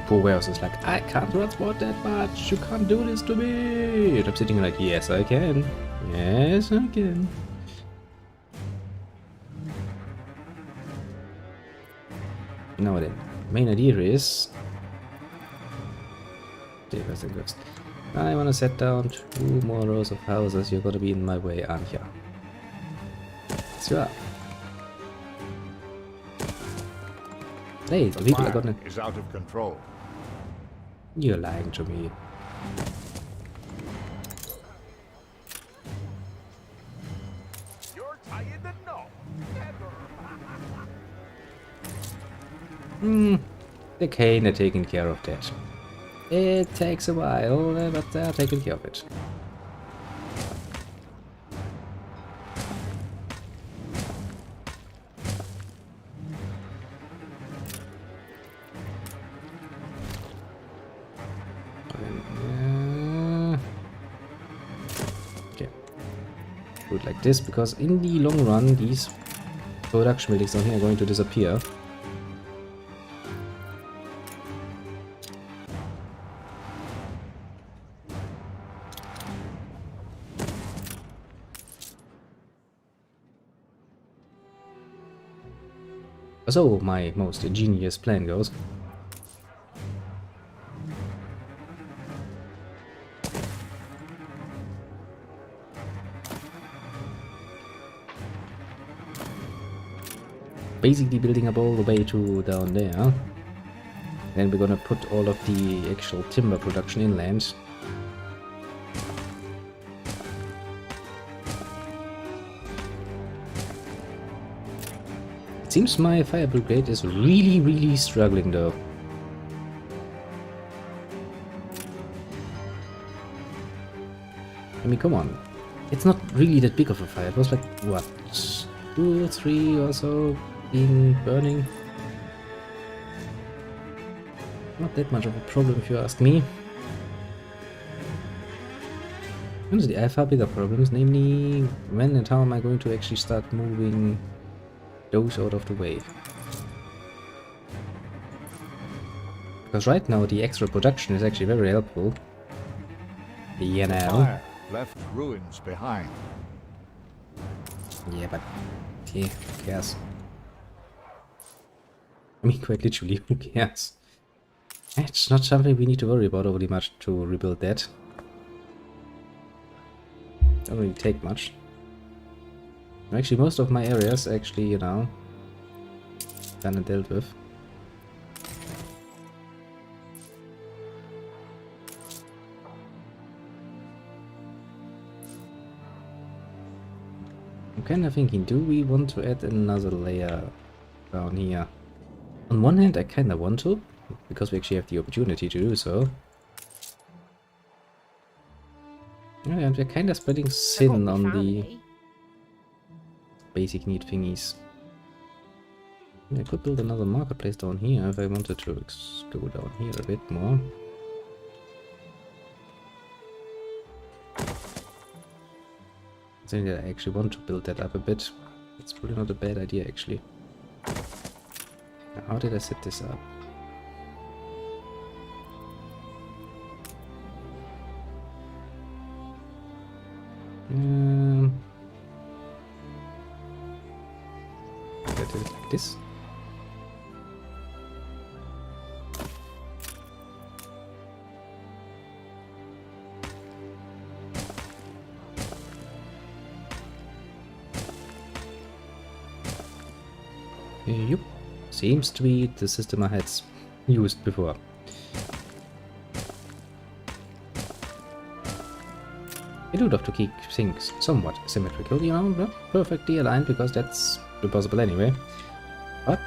Poor warehouse is like, I can't transport that much, you can't do this to me. And I'm sitting like, yes I can. Yes I can. Now then, main idea is... I want to set down 2 more rows of houses. You're gonna be in my way, aren't you? Sure. Hey, the people are gonna... is out of control. You're lying to me. You're tying the knot. The Kane are taking care of that. It takes a while, but they're taking care of it. Do it like this, because in the long run these production buildings down here are going to disappear. So my most ingenious plan goes. Basically building up all the way to down there. Then we're gonna put all of the actual timber production inland. It seems my fire brigade is really struggling though. I mean, come on. It's not really that big of a fire. It was like, what, 2 or 3 or so being burning? Not that much of a problem if you ask me. Honestly, I have far bigger problems, namely, when and how am I going to actually start moving those out of the way? Because right now the extra production is actually very helpful. You know. Fire left ruins behind. Yeah, but okay, who cares? I mean, quite literally, who cares? It's not something we need to worry about overly much to rebuild that. Don't really take much. Actually, most of my areas actually, you know, done and dealt with. I'm kind of thinking, do we want to add another layer down here? On one hand, I kind of want to, because we actually have the opportunity to do so. Yeah, we're kind of spreading sin on the basic need thingies. I could build another marketplace down here if I wanted to go down here a bit more. I think that I actually want to build that up a bit. It's probably not a bad idea actually. Now, how did I set this up? Set it like this. Yup. Seems to be the system I had used before. I do love to keep things somewhat symmetrical, you know, not perfectly aligned because that's impossible anyway, but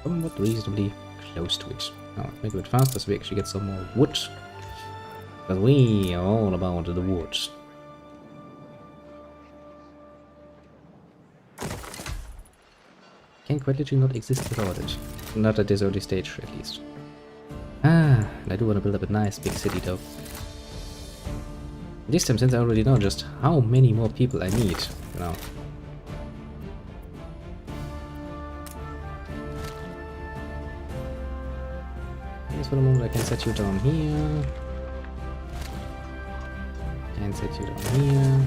somewhat reasonably close to it. Now, let's make it a bit faster so we actually get some more wood, because we are all about the wood. Can quite literally not exist without it. Not at this early stage, at least. Ah, and I do want to build up a nice big city though. This time, since I already know just how many more people I need, you know. Just for the moment I can set you down here. And set you down here.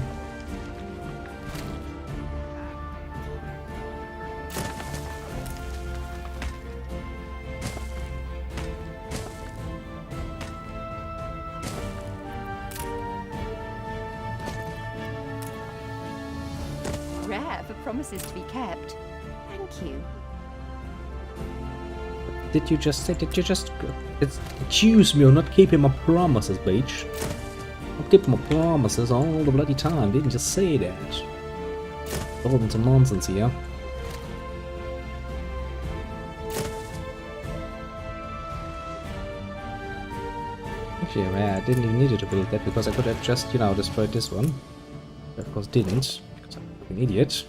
Rare for promises to be kept. Thank you. Did you just say, excuse me, I'm not keeping my promises, bitch. I'm keeping my promises all the bloody time, didn't just say that. Talking some nonsense here. Actually, yeah, I didn't even need to build that because I could have just, you know, destroyed this one. I of course didn't, because I'm an idiot.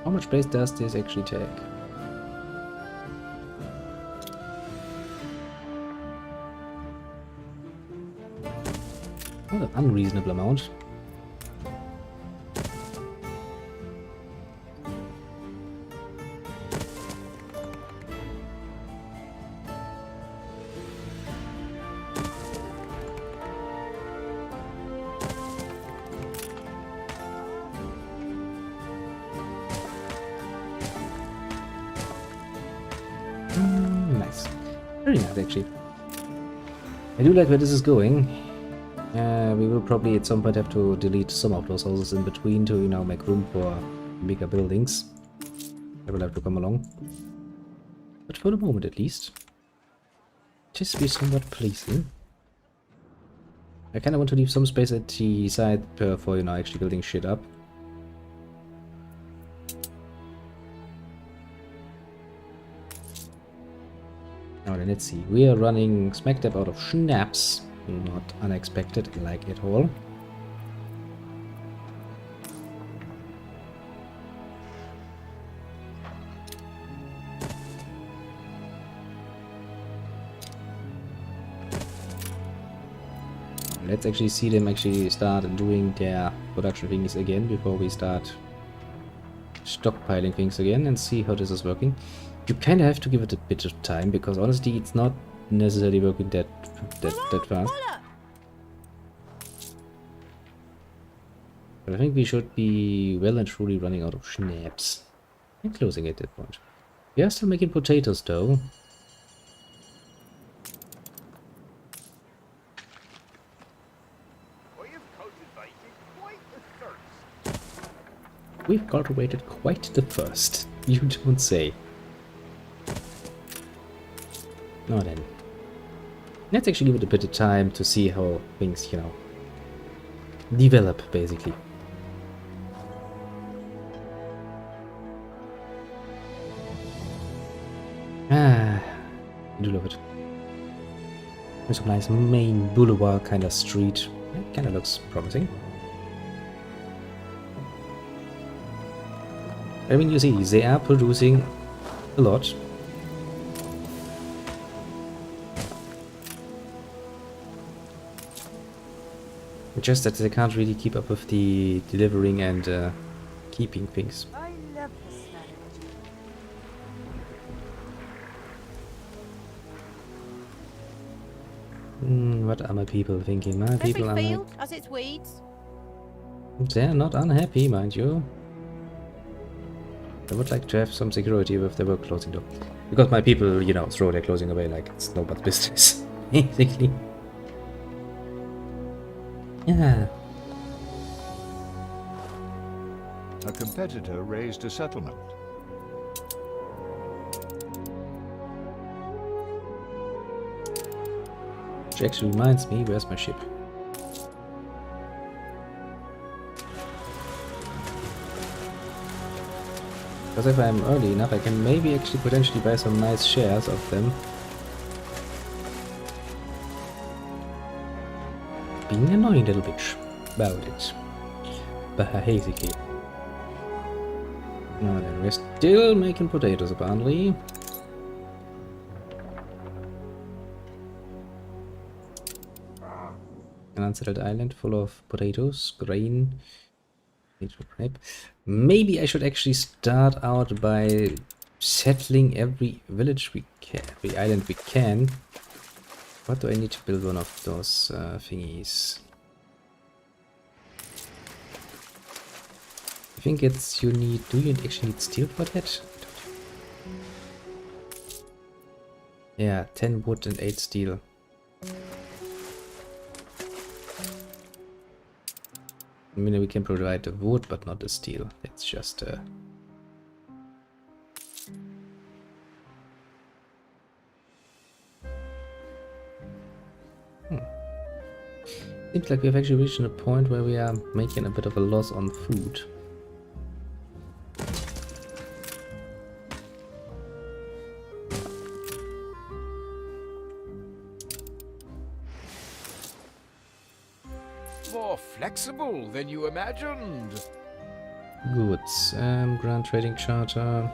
How much space does this actually take? Not an unreasonable amount. Very nice, actually. I do like where this is going. We will probably at some point have to delete some of those houses in between to, you know, make room for bigger buildings. That will have to come along. But for the moment, at least, just be somewhat pleasing. I kind of want to leave some space at the side for, you know, actually building shit up. Now then, let's see. We are running smack dab out of schnapps. Not unexpected, like at all. Let's actually see them actually start doing their production things again before we start stockpiling things again and see how this is working. You kind of have to give it a bit of time because honestly it's not necessarily working that fast. But I think we should be well and truly running out of schnapps and closing at that point. We are still making potatoes though. We've cultivated quite the thirst. You don't say. Now then. Let's actually give it a bit of time to see how things, you know, develop, basically. I do love it. There's a nice main boulevard kind of street. It kind of looks promising. I mean, you see, they are producing a lot. Just that they can't really keep up with the delivering and keeping things. I love the smell of What are my people thinking? My people Every are field has its weeds. they're not unhappy, mind you. I would like to have some security with their work clothing though. Because my people, you know, throw their clothing away like it's nobody's business. Basically. Yeah. A competitor raised a settlement. Which actually reminds me, where's my ship? Because if I'm early enough, I can maybe actually potentially buy some nice shares of them. Being an annoying little bitch about it. Basically. Now then, we're still making potatoes apparently. An unsettled island full of potatoes, grain. Maybe I should actually start out by settling every village we can, every island we can. What do I need to build one of those thingies? I think it's do you actually need steel for that? Yeah, 10 wood and 8 steel. I mean, we can provide the wood, but not the steel. It's just Seems like we've actually reached a point where we are making a bit of a loss on food. More flexible than you imagined. Goods. Grand trading charter.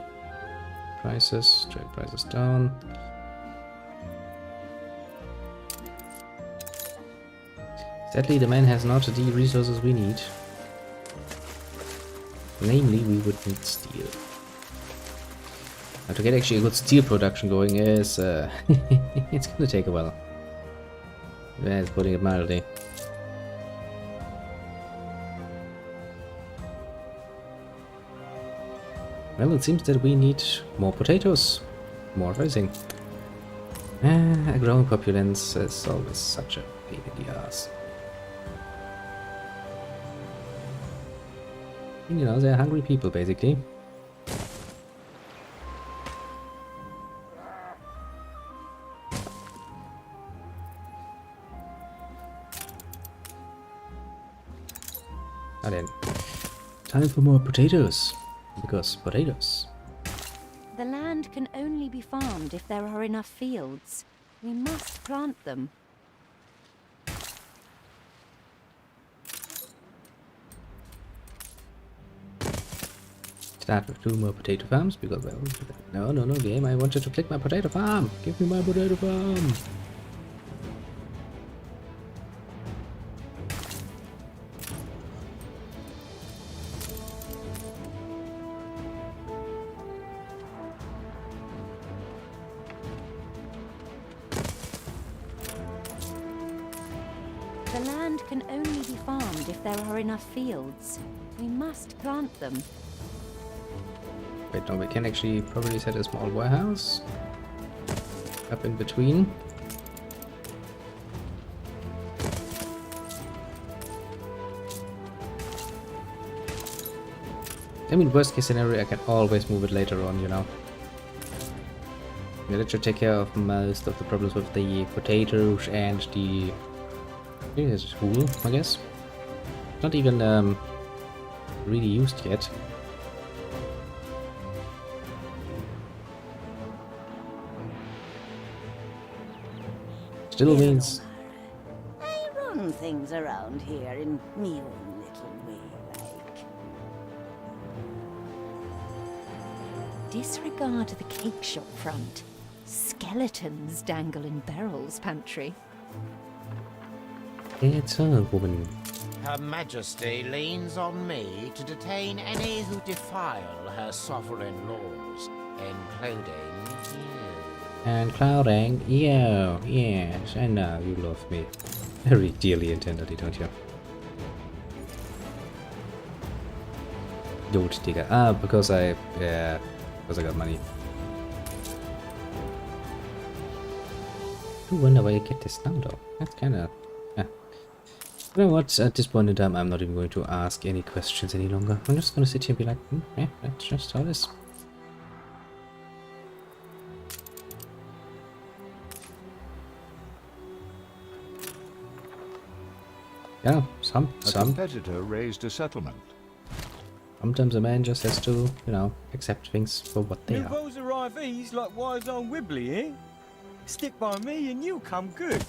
Prices. Trade prices down. Sadly, the man has not the resources we need. Namely, we would need steel. Now, to get actually a good steel production going is... it's gonna take a while. That's putting it mildly. Well, it seems that we need more potatoes. More everything. A growing populace is always such a pain in the ass. You know, they're hungry people, basically. Now then, time for more potatoes. Because potatoes. The land can only be farmed if there are enough fields. We must plant them. Start with 2 more potato farms because, well, no, game. I wanted to click my potato farm. Give me my potato farm. The land can only be farmed if there are enough fields. We must plant them. Wait, no, we can actually probably set a small warehouse up in between. I mean, worst case scenario, I can always move it later on, you know. Yeah, that should take care of most of the problems with the potatoes and the... Here's a school, I guess. Not even really used yet. Still means... I run things around here in me own little way, like. Disregard the cake shop front. Skeletons dangle in Beryl's pantry. It's a woman. Her Majesty leans on me to detain any who defile her sovereign laws, including you. And clouding, yeah, yes, I know you love me. Very dearly and tenderly, don't you? Gold digger. Ah, because I got money. I wonder where you get this now, though. That's kinda... You know what, at this point in time, I'm not even going to ask any questions any longer. I'm just gonna sit here and be like, yeah, that's just how it is. Yeah, A competitor raised a settlement. sometimes a man just has to, you know, accept things for what they are. Nouveaux arrivés like wise on Wibbly, eh? Stick by me and you'll come good.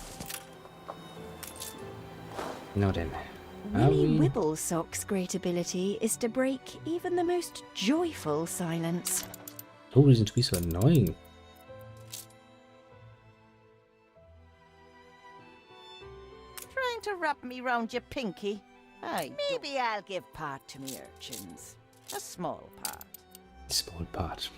Now then, Willie Wibblesock's great ability is to break even the most joyful silence. no reason to be so annoying. Trying to wrap me round your pinky? Aye, Maybe I'll give part to me urchins. a small part. Small part.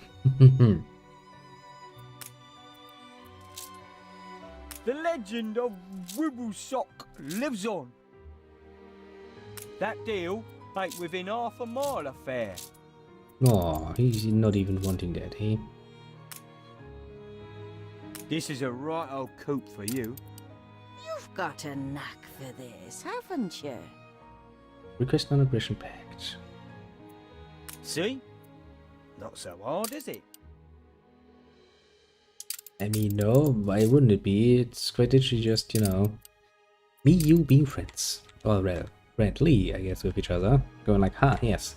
The legend of Wibblesock lives on. That deal ain't within half a mile of fair. Oh, he's not even wanting that, eh? This is a right old coop for you. You've got a knack for this, haven't you? Request non-aggression pact. See? Not so hard, is it? I mean, no, why wouldn't it be? It's quite literally just, you know, me, you being friends. Or, well, friendly, I guess, with each other. Going like, ha, yes.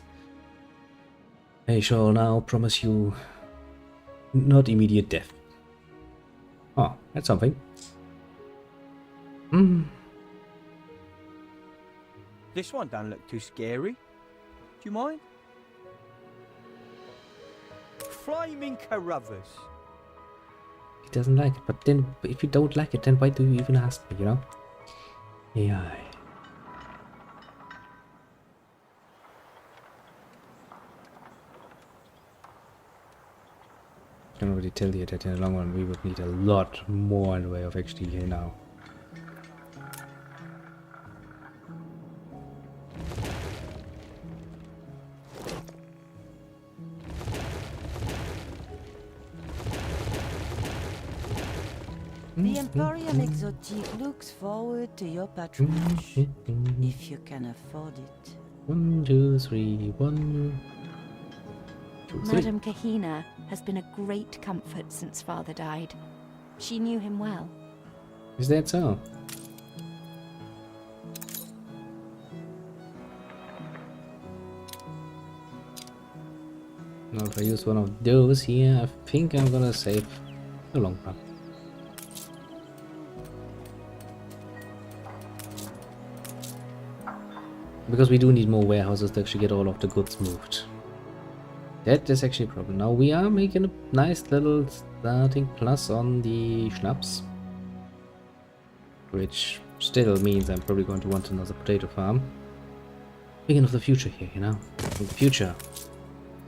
I shall now promise you not immediate death. Oh, that's something. This one don't look too scary. Do you mind? Flaming Carruthers. He doesn't like it, but then if you don't like it, then why do you even ask me, you know? Yeah. I can already tell you that in the long run we would need a lot more in the way of XP here now. The Emporium Exotique looks forward to your patronage, if you can afford it. 1, 2, 3, 1, 2, 3. Madame Kahina has been a great comfort since father died. She knew him well. Is that so? Now if I use one of those here, I think I'm gonna save the long run. Because we do need more warehouses to actually get all of the goods moved. That is actually a problem. Now we are making a nice little starting plus on the schnapps. Which still means I'm probably going to want another potato farm. Thinking of the future here, you know? In the future,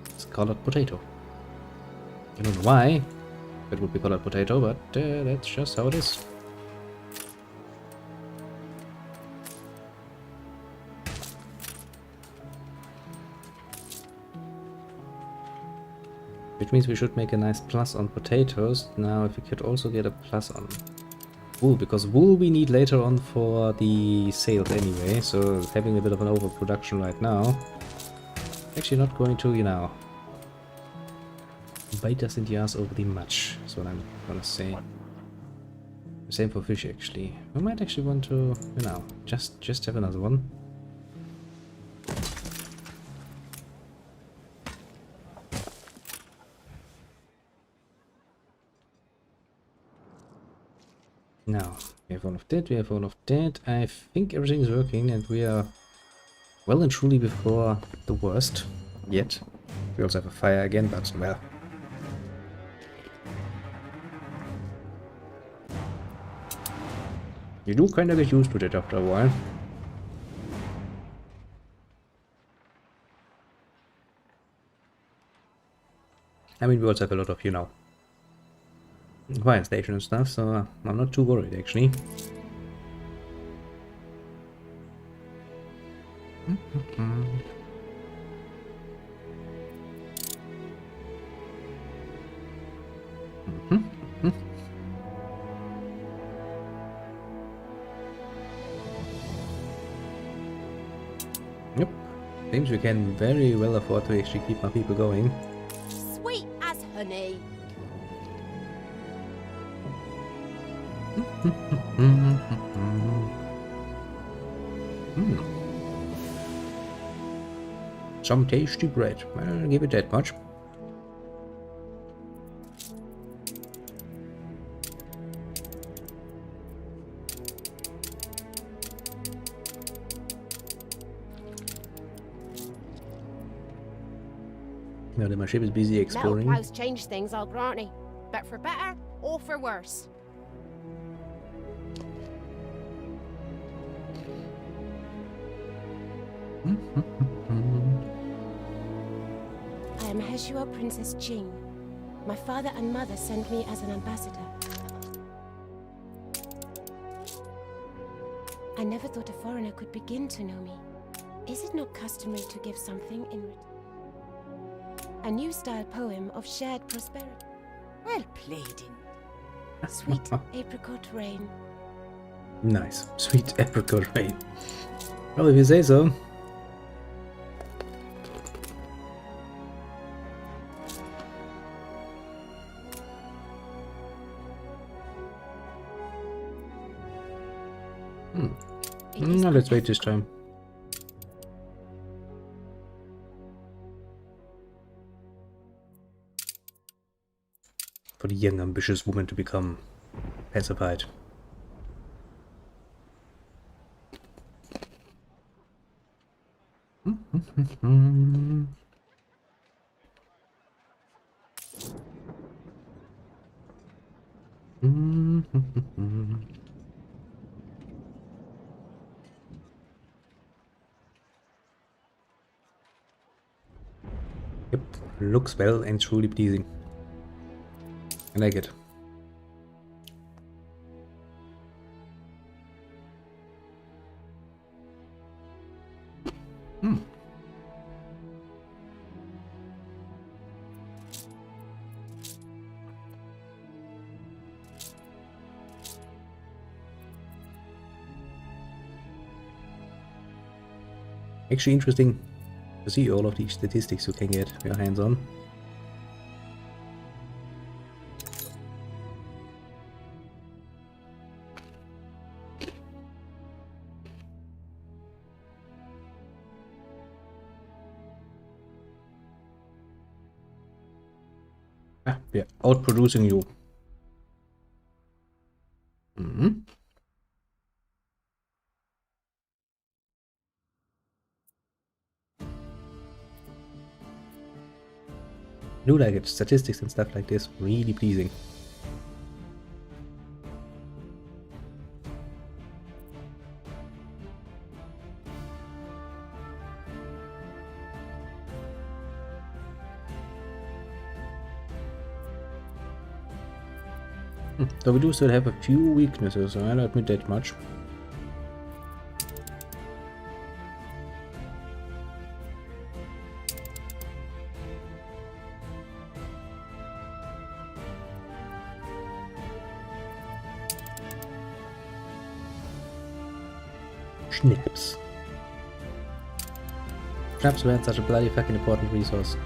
it's colored potato. I don't know why it would be colored potato, but that's just how it is. Which means we should make a nice plus on potatoes. Now if we could also get a plus on wool, because wool we need later on for the sales anyway, so having a bit of an overproduction right now actually not going to, you know, bite us in the ass overly much, is what I'm gonna say. Same for fish actually. We might actually want to, you know, just have another one. Now, we have all of that, we have all of that. I think everything is working and we are well and truly before the worst yet. We also have a fire again, but well. You do kind of get used to it after a while. I mean, we also have a lot of, you know, fire station and stuff, so I'm not too worried actually. Yep, seems we can very well afford to actually keep our people going. Sweet as honey. Some tasty bread, I'll give it that much. Now that my ship is busy exploring. Metal plows change things, I'll grant ye, but for better or for worse. I am Heshua Princess Jing. My father and mother sent me as an ambassador. I never thought a foreigner could begin to know me. Is it not customary to give something in return? A new style poem of shared prosperity. Well played in sweet apricot rain. Nice. Sweet apricot rain. Well, if you say so. No, let's wait this time. For the young, ambitious woman to become pacified. Yep, looks well and truly pleasing. I like it. Actually interesting to see all of these statistics you can get your hands on. Ah, we're outproducing you. I do like it. Statistics and stuff like this, really pleasing. So we do still have a few weaknesses, I'll admit that much. Schnapps. Schnapps weren't such a bloody fucking important resource.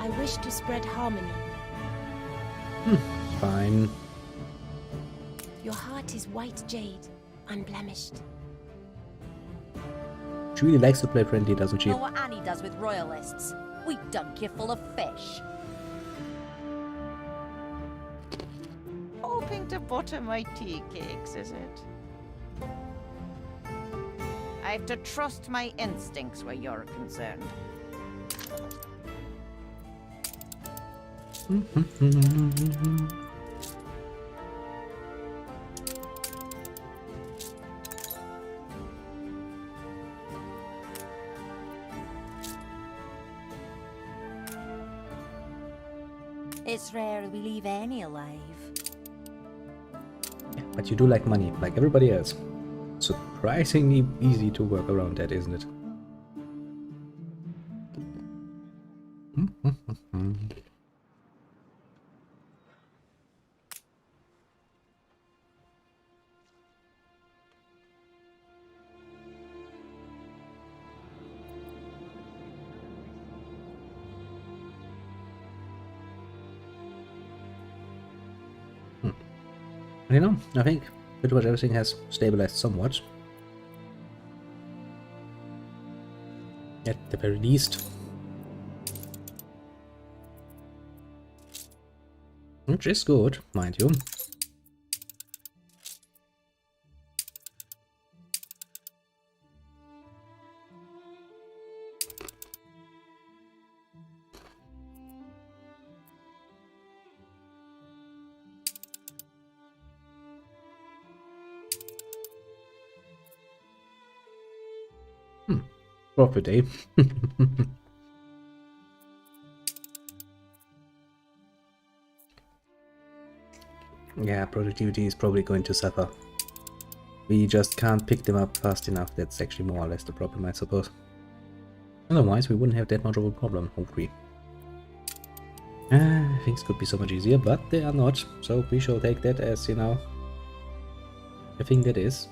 I wish to spread harmony. Fine. Your heart is white jade, unblemished. She really likes to play friendly, doesn't she? Know what Annie does with royalists? We dunk you full of fish. Hoping to butter my tea cakes, is it? I have to trust my instincts where you're concerned. It's rare we leave any alive. But you do like money, like everybody else. Surprisingly easy to work around that, isn't it? You know, I think pretty much everything has stabilized somewhat. At the very least. Which is good, mind you. Profit, eh? Yeah, productivity is probably going to suffer. We just can't pick them up fast enough. That's actually more or less the problem, I suppose. Otherwise, we wouldn't have that much of a problem, hopefully. Things could be so much easier, but they are not. So we shall take that as, you know, a thing that is.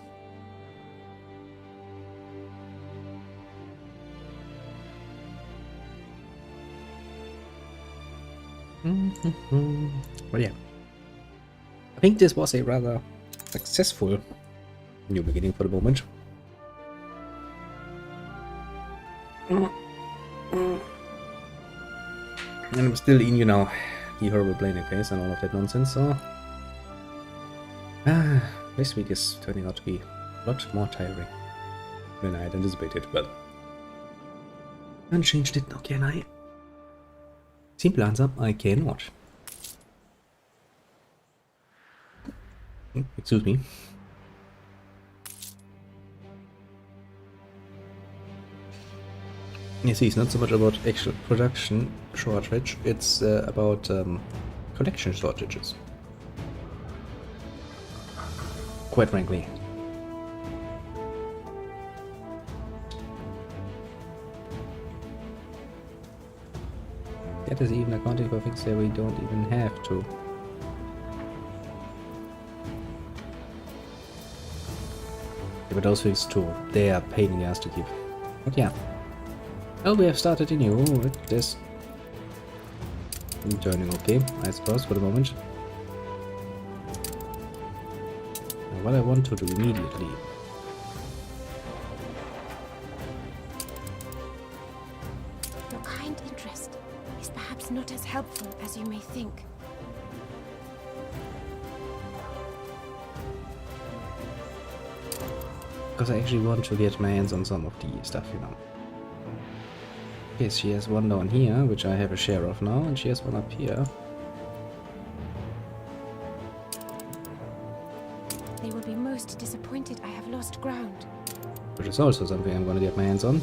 But yeah, I think this was a rather successful new beginning for the moment. And I'm still in, you know, the horrible planning phase and all of that nonsense, so this week is turning out to be a lot more tiring than I had anticipated, but unchanged it now, can I? Simple answer, I cannot. Excuse me. You see, it's not so much about actual production shortage, it's about collection shortages. Quite frankly. That is even accounting for things that we don't even have to. Yeah, but those things too, they are pain in the ass to keep. But yeah. Oh, we have started a new. It is turning okay, I suppose, for the moment. And what I want to do immediately. Your kind interest is perhaps not as helpful as you may think. Because I actually want to get my hands on some of the stuff, you know. Yes, she has one down here, which I have a share of now, and she has one up here. They will be most disappointed I have lost ground. Which is also something I'm gonna get my hands on.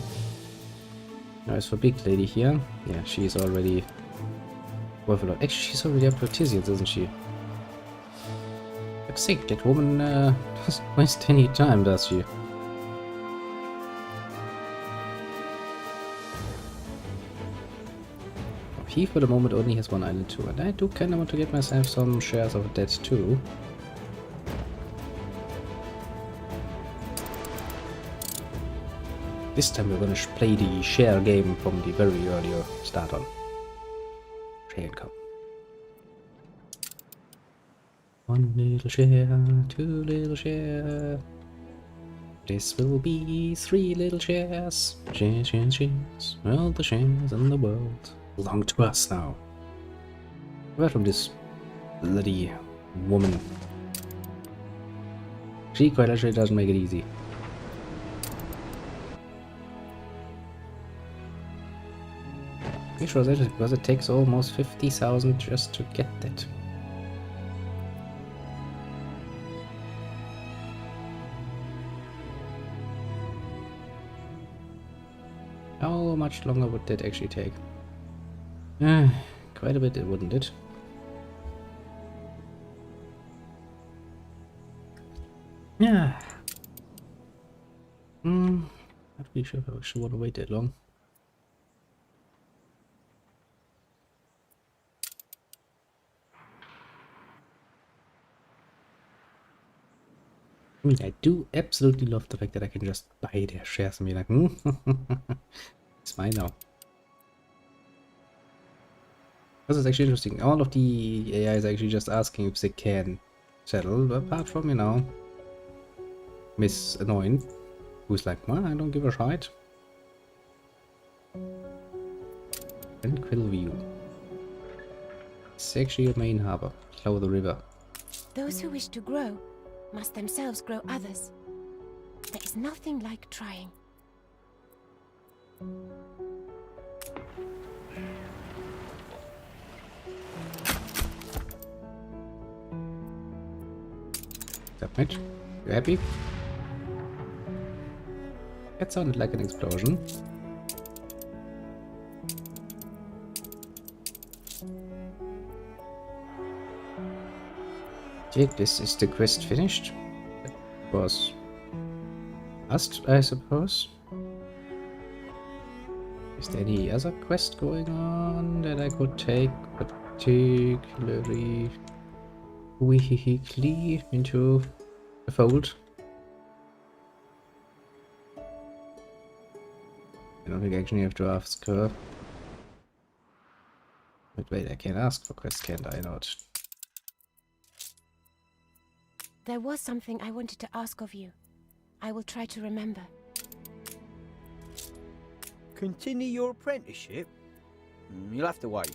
Now as for Big Lady here, yeah, she's already worth a lot. Actually, she's already up to Tizians, isn't she? Fuck's sake, that woman doesn't waste any time, does she? He for the moment only has one island too, and I do kinda want to get myself some shares of that too. This time we're gonna play the share game from the very earlier start on. Share and come. One little share, two little share. This will be 3 little shares. Shares, shares, shares. All the shares in the world belong to us now. Apart from this bloody woman. She quite literally doesn't make it easy. Pretty sure that is because it takes almost 50,000 just to get that. How much longer would that actually take? Quite a bit, wouldn't it? Yeah. Not really sure if I actually want to wait that long. I mean, I do absolutely love the fact that I can just buy their shares and be like, it's mine now. This is actually interesting. All of the AI is actually just asking if they can settle, apart from, you know, Miss Annoying, who's like, well, I don't give a shit. And Quillview. It's actually your main harbor, below the river. Those who wish to grow must themselves grow others. There is nothing like trying. That match? You happy? That sounded like an explosion. Jake, this is the quest finished. It was last, I suppose. Is there any other quest going on that I could take particularly weakly into the fold? I don't think I actually have to ask her. But wait, I can ask for quests, can't I not? There was something I wanted to ask of you. I will try to remember. Continue your apprenticeship? You'll have to wait.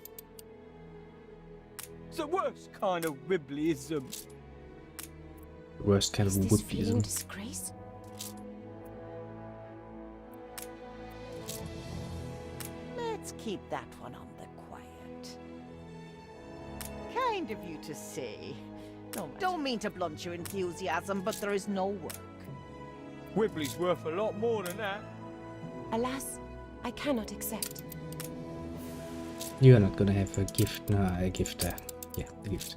It's the worst kind of wibblyism. The worst kind of Is this feeling woodism. disgrace? Let's keep that one on the quiet. Kind of you to say. No, don't mean to blunt your enthusiasm, but there is no work. Wibbly's worth a lot more than that. Alas, I cannot accept. You're not gonna have a gift, no, a gift, yeah, a gift.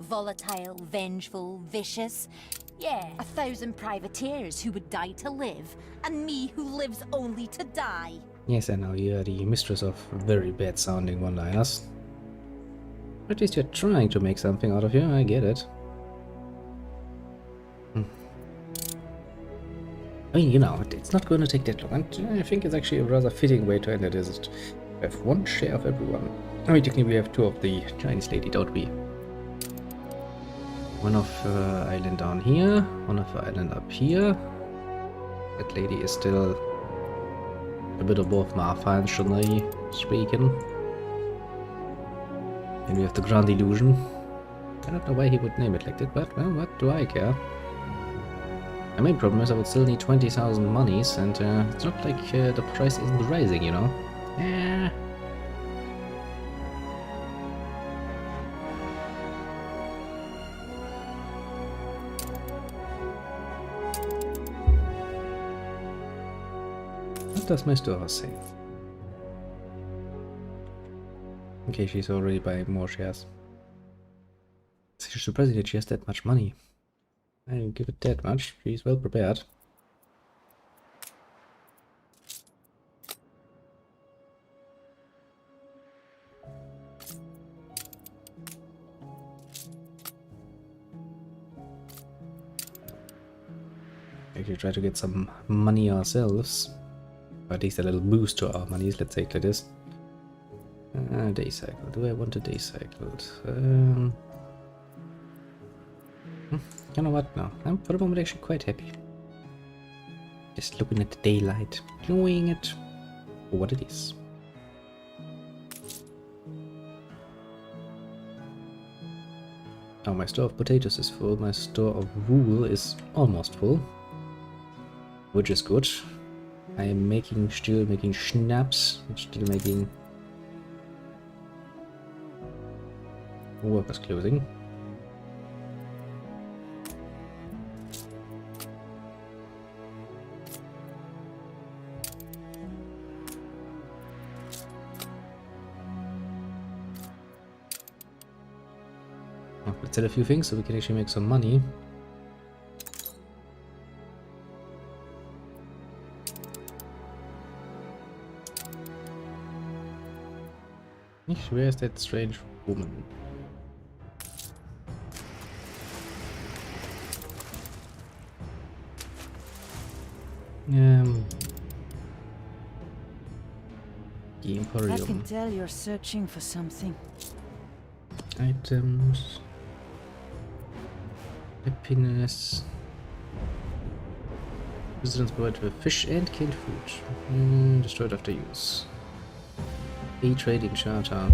Volatile, vengeful, vicious. Yeah, 1,000 privateers who would die to live, and me who lives only to die. Yes, I know, you are the mistress of very bad sounding one-liners. At least you're trying to make something out of you, I get it. I mean, you know, it's not going to take that long, and I think it's actually a rather fitting way to end it, is to have one share of everyone. I mean, technically we have two of the Chinese lady, don't we? One of island down here, one of island up here. That lady is still a bit above my financially speaking. And we have the Grand Illusion. I don't know why he would name it like that, but well, what do I care? My main problem is I would still need 20,000 monies, and it's not like the price isn't rising, you know? Yeah. What does my storehouse say? Okay, she's already buying more shares. It's surprising that she has that much money. I didn't give it that much. She's well prepared. Actually try to get some money ourselves. Or at least a little boost to our monies, let's say it like this. Day cycle. Do I want a day cycled? You know what? No, I'm for the moment actually quite happy. Just looking at the daylight, enjoying it for what it is. Oh, my store of potatoes is full. My store of wool is almost full, which is good. I am still making schnapps, still making workers clothing. Let's sell a few things so we can actually make some money. Where is that strange woman? The Emporium. I can tell you're searching for something. Items. Happiness. Residents provided with fish and canned food. Destroyed after use. A trading charter.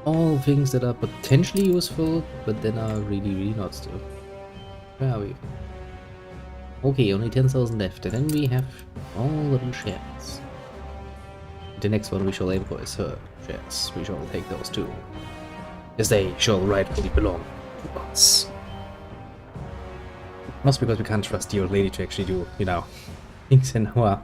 All things that are potentially useful, but then are really not still. Where are we? Okay, only 10,000 left, and then we have all of the shares. The next one we shall aim for is her shares. We shall take those too, as they shall rightfully belong to us. Must because we can't trust the old lady to actually do, you know, things in our...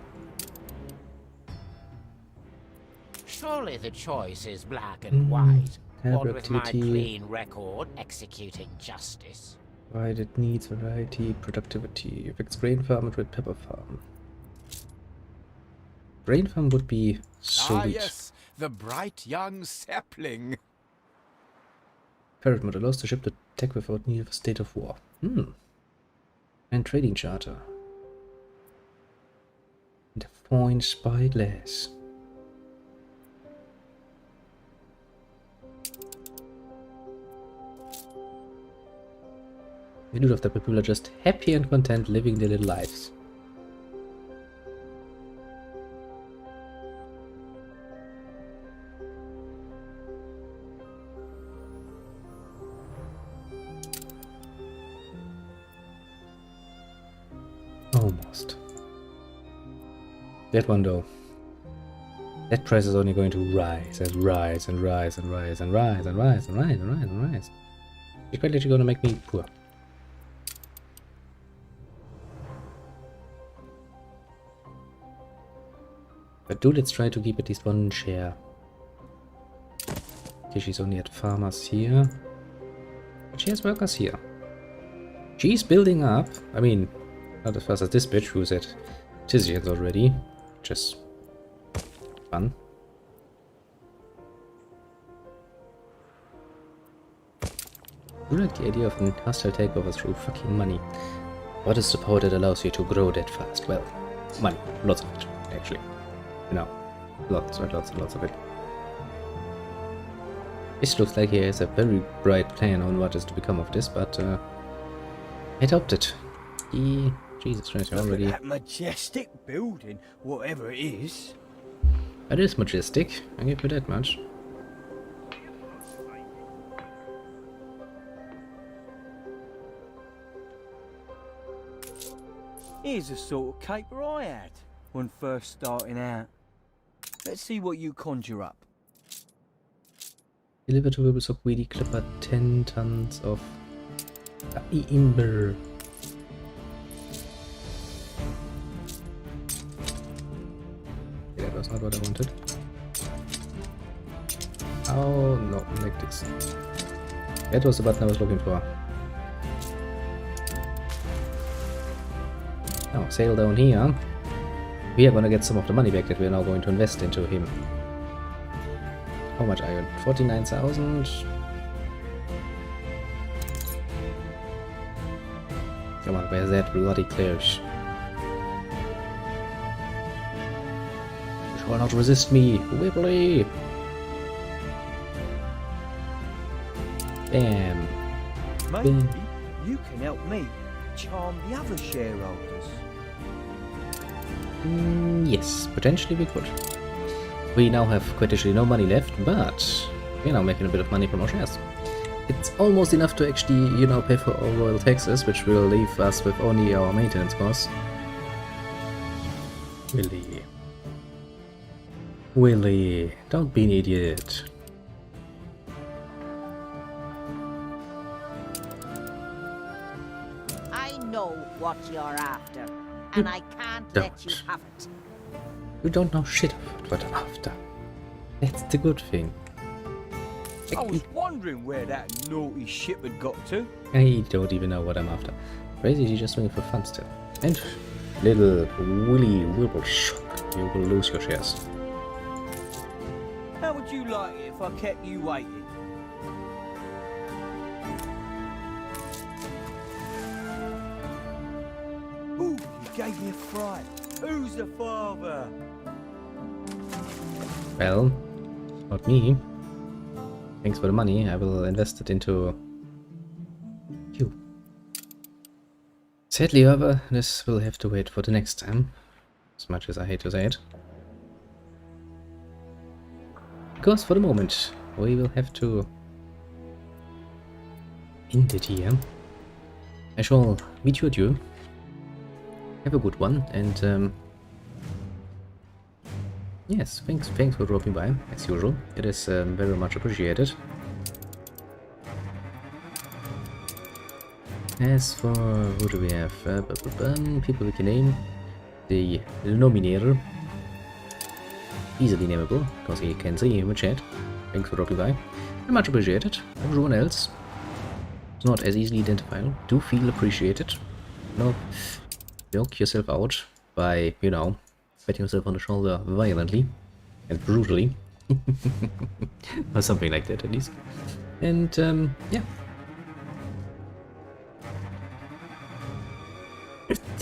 Surely the choice is black and white, one with my clean record executing justice. Provided needs, variety, productivity. Fix grain farm and red pepper farm. Grain farm would be sweet. Ah yes, the bright young sapling. Ferret mode allows the ship to attack without need of a state of war. And trading charter. And a fine spyglass. We do love that people are just happy and content living their little lives. Almost. That one though. That price is only going to rise and rise and rise and rise and rise and rise and rise and rise and rise. It's quite literally going to make me poor. But let's try to keep at least one share. Okay, she's only at farmers here. But she has workers here. She's building up. I mean, not as fast as this bitch who's at citizens already, which is fun. I like the idea of a hostile takeover through fucking money. What is the power that allows you to grow that fast? Well, money. Lots of it, actually. You know, lots and lots and lots of it. This looks like he has a very bright plan on what is to become of this, but I doubt it. Jesus Christ, already... Look at that majestic building, whatever it is. That is majestic, I give you that much. Here's the sort of caper I had when first starting out. Let's see what you conjure up. Deliver to Wirbels of Weedy Clipper 10 tons of Imber. Okay, that was not what I wanted. Oh no, like this. That was the button I was looking for. Now, sail down here. We are gonna get some of the money back that we are now going to invest into him. How much iron? 49,000. Come on, where's that bloody close? You shall not resist me, Wibbly! Bam! Maybe Bam. you can help me charm the other shareholders. Yes, potentially we could. We now have quite actually no money left, but we're now making a bit of money from our shares. It's almost enough to actually, you know, pay for our royal taxes, which will leave us with only our maintenance costs. Willy. Willy, don't be an idiot. I know what you're after, and I can't let you have it. You don't know shit about what I'm after. That's the good thing. I was wondering where that naughty ship had got to. I don't even know what I'm after. Crazy, you're just doing it for fun still. And little Willy Wibbles, you will lose your shares. How would you like it if I kept you waiting? Ooh, you gave me a fright. Who's the father? Well, not me. Thanks for the money. I will invest it into you. Sadly, however, this will have to wait for the next time. As much as I hate to say it. Because for the moment, we will have to end it here. I shall meet you adieu. Have a good one, and yes, thanks for dropping by, as usual. It is very much appreciated. As for who do we have? People we can name. The Nominator. Easily nameable, because he can see him in chat. Thanks for dropping by. Very much appreciated. Everyone else is not as easily identifiable. Do feel appreciated. No. Knock yourself out by, you know, patting yourself on the shoulder violently and brutally. Or something like that, at least. And, yeah.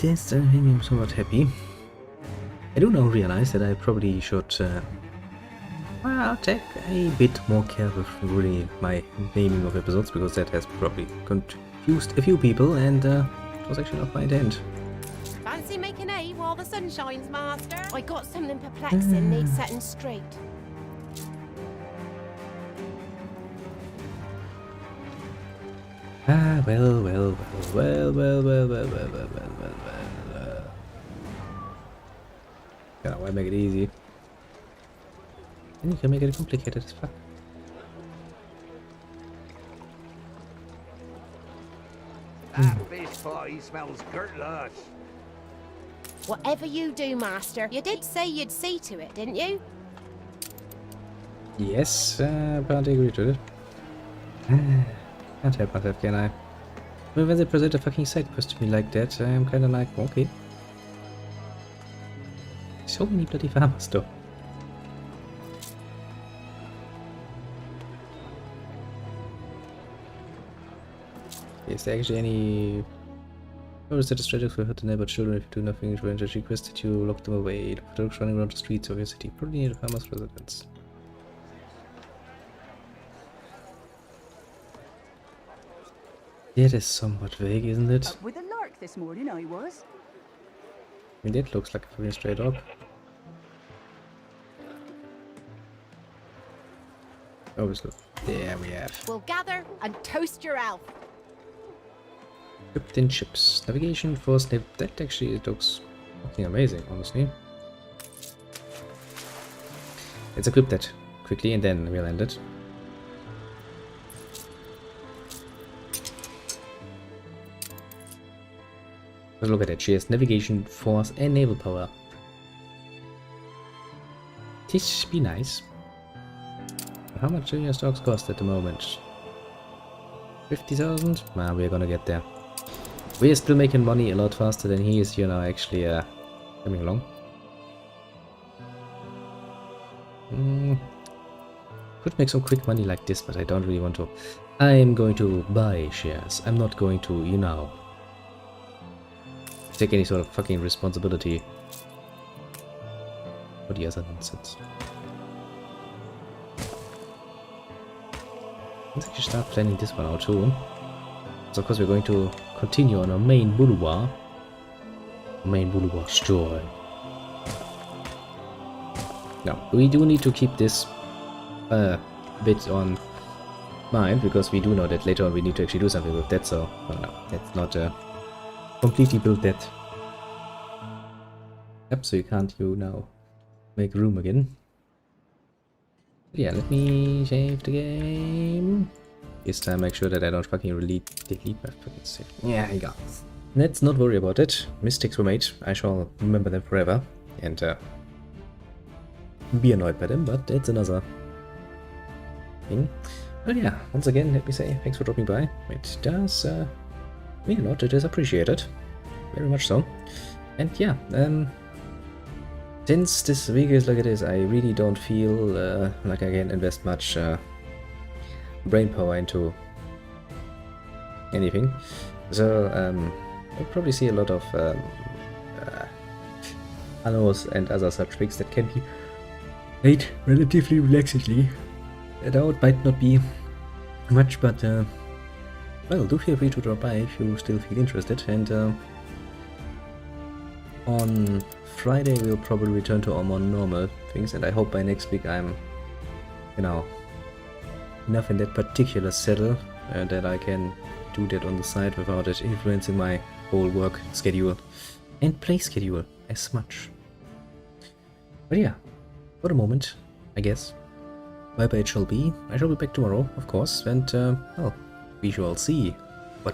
Yes, I'm somewhat happy. I do now realize that I probably should, well, take a bit more care with really my naming of episodes, because that has probably confused a few people, and it was actually not my intent. Fancy making hay while the sun shines, master? I got something perplexing, needs setting straight. Ah, well. Yeah, why make it easy? And you can make it complicated as fuck. That fish fry smells gurtlash. Whatever you do, master, you did say you'd see to it, didn't you? Yes, apparently agree to it. Can't help myself, can I? When they present a fucking side quest to me like that, I'm kinda like, okay. so many bloody farmers though. Is there actually any... Or is that a strategy for hurt the neighbor children if you do nothing? If you request that you lock them away. The dogs running around the streets of your city. Probably near the farmer's residence. That is somewhat vague, isn't it? Up with a lark this morning, I was. I mean, that looks like a fucking straight up. Obviously. There we have. We'll gather and toast your elf. Equipped in ships. Navigation for snip. That actually looks fucking amazing, honestly. Let's equip that quickly and then we'll end it. Let's look at it. She has navigation, force, and naval power. This be nice. How much do your stocks cost at the moment? 50,000? Nah, we're gonna get there. We are still making money a lot faster than he is, you know, actually coming along. Could make some quick money like this, but I don't really want to. I am going to buy shares. I'm not going to, you know, take any sort of fucking responsibility for the other nonsense. Let's actually start planning this one out too. So of course we're going to continue on our main boulevard. Main boulevard store. Now, we do need to keep this bit on mind, because we do know that later on we need to actually do something with that, so no, let's not completely build that. Yep, so you can't now make room again. Yeah, let me save the game. This time make sure that I don't fucking delete my fucking save. Yeah, you go. Let's not worry about it. Mistakes were made. I shall remember them forever. And be annoyed by them, but that's another thing. But yeah, once again, let me say thanks for dropping by. It does mean a lot. It is appreciated. Very much so. And yeah, since this week is like it is, I really don't feel like I can invest much brain power into anything. So I'll probably see a lot of Annos and other such things that can be made relatively relaxedly. That might not be much, but well, do feel free to drop by if you still feel interested. And on Friday we'll probably return to our more normal things, and I hope by next week I'm, you know, enough in that particular saddle that I can do that on the side without it influencing my whole work schedule and play schedule as much. But yeah, for the moment, I guess, bye bye it shall be. I shall be back tomorrow, of course, and well, we shall see.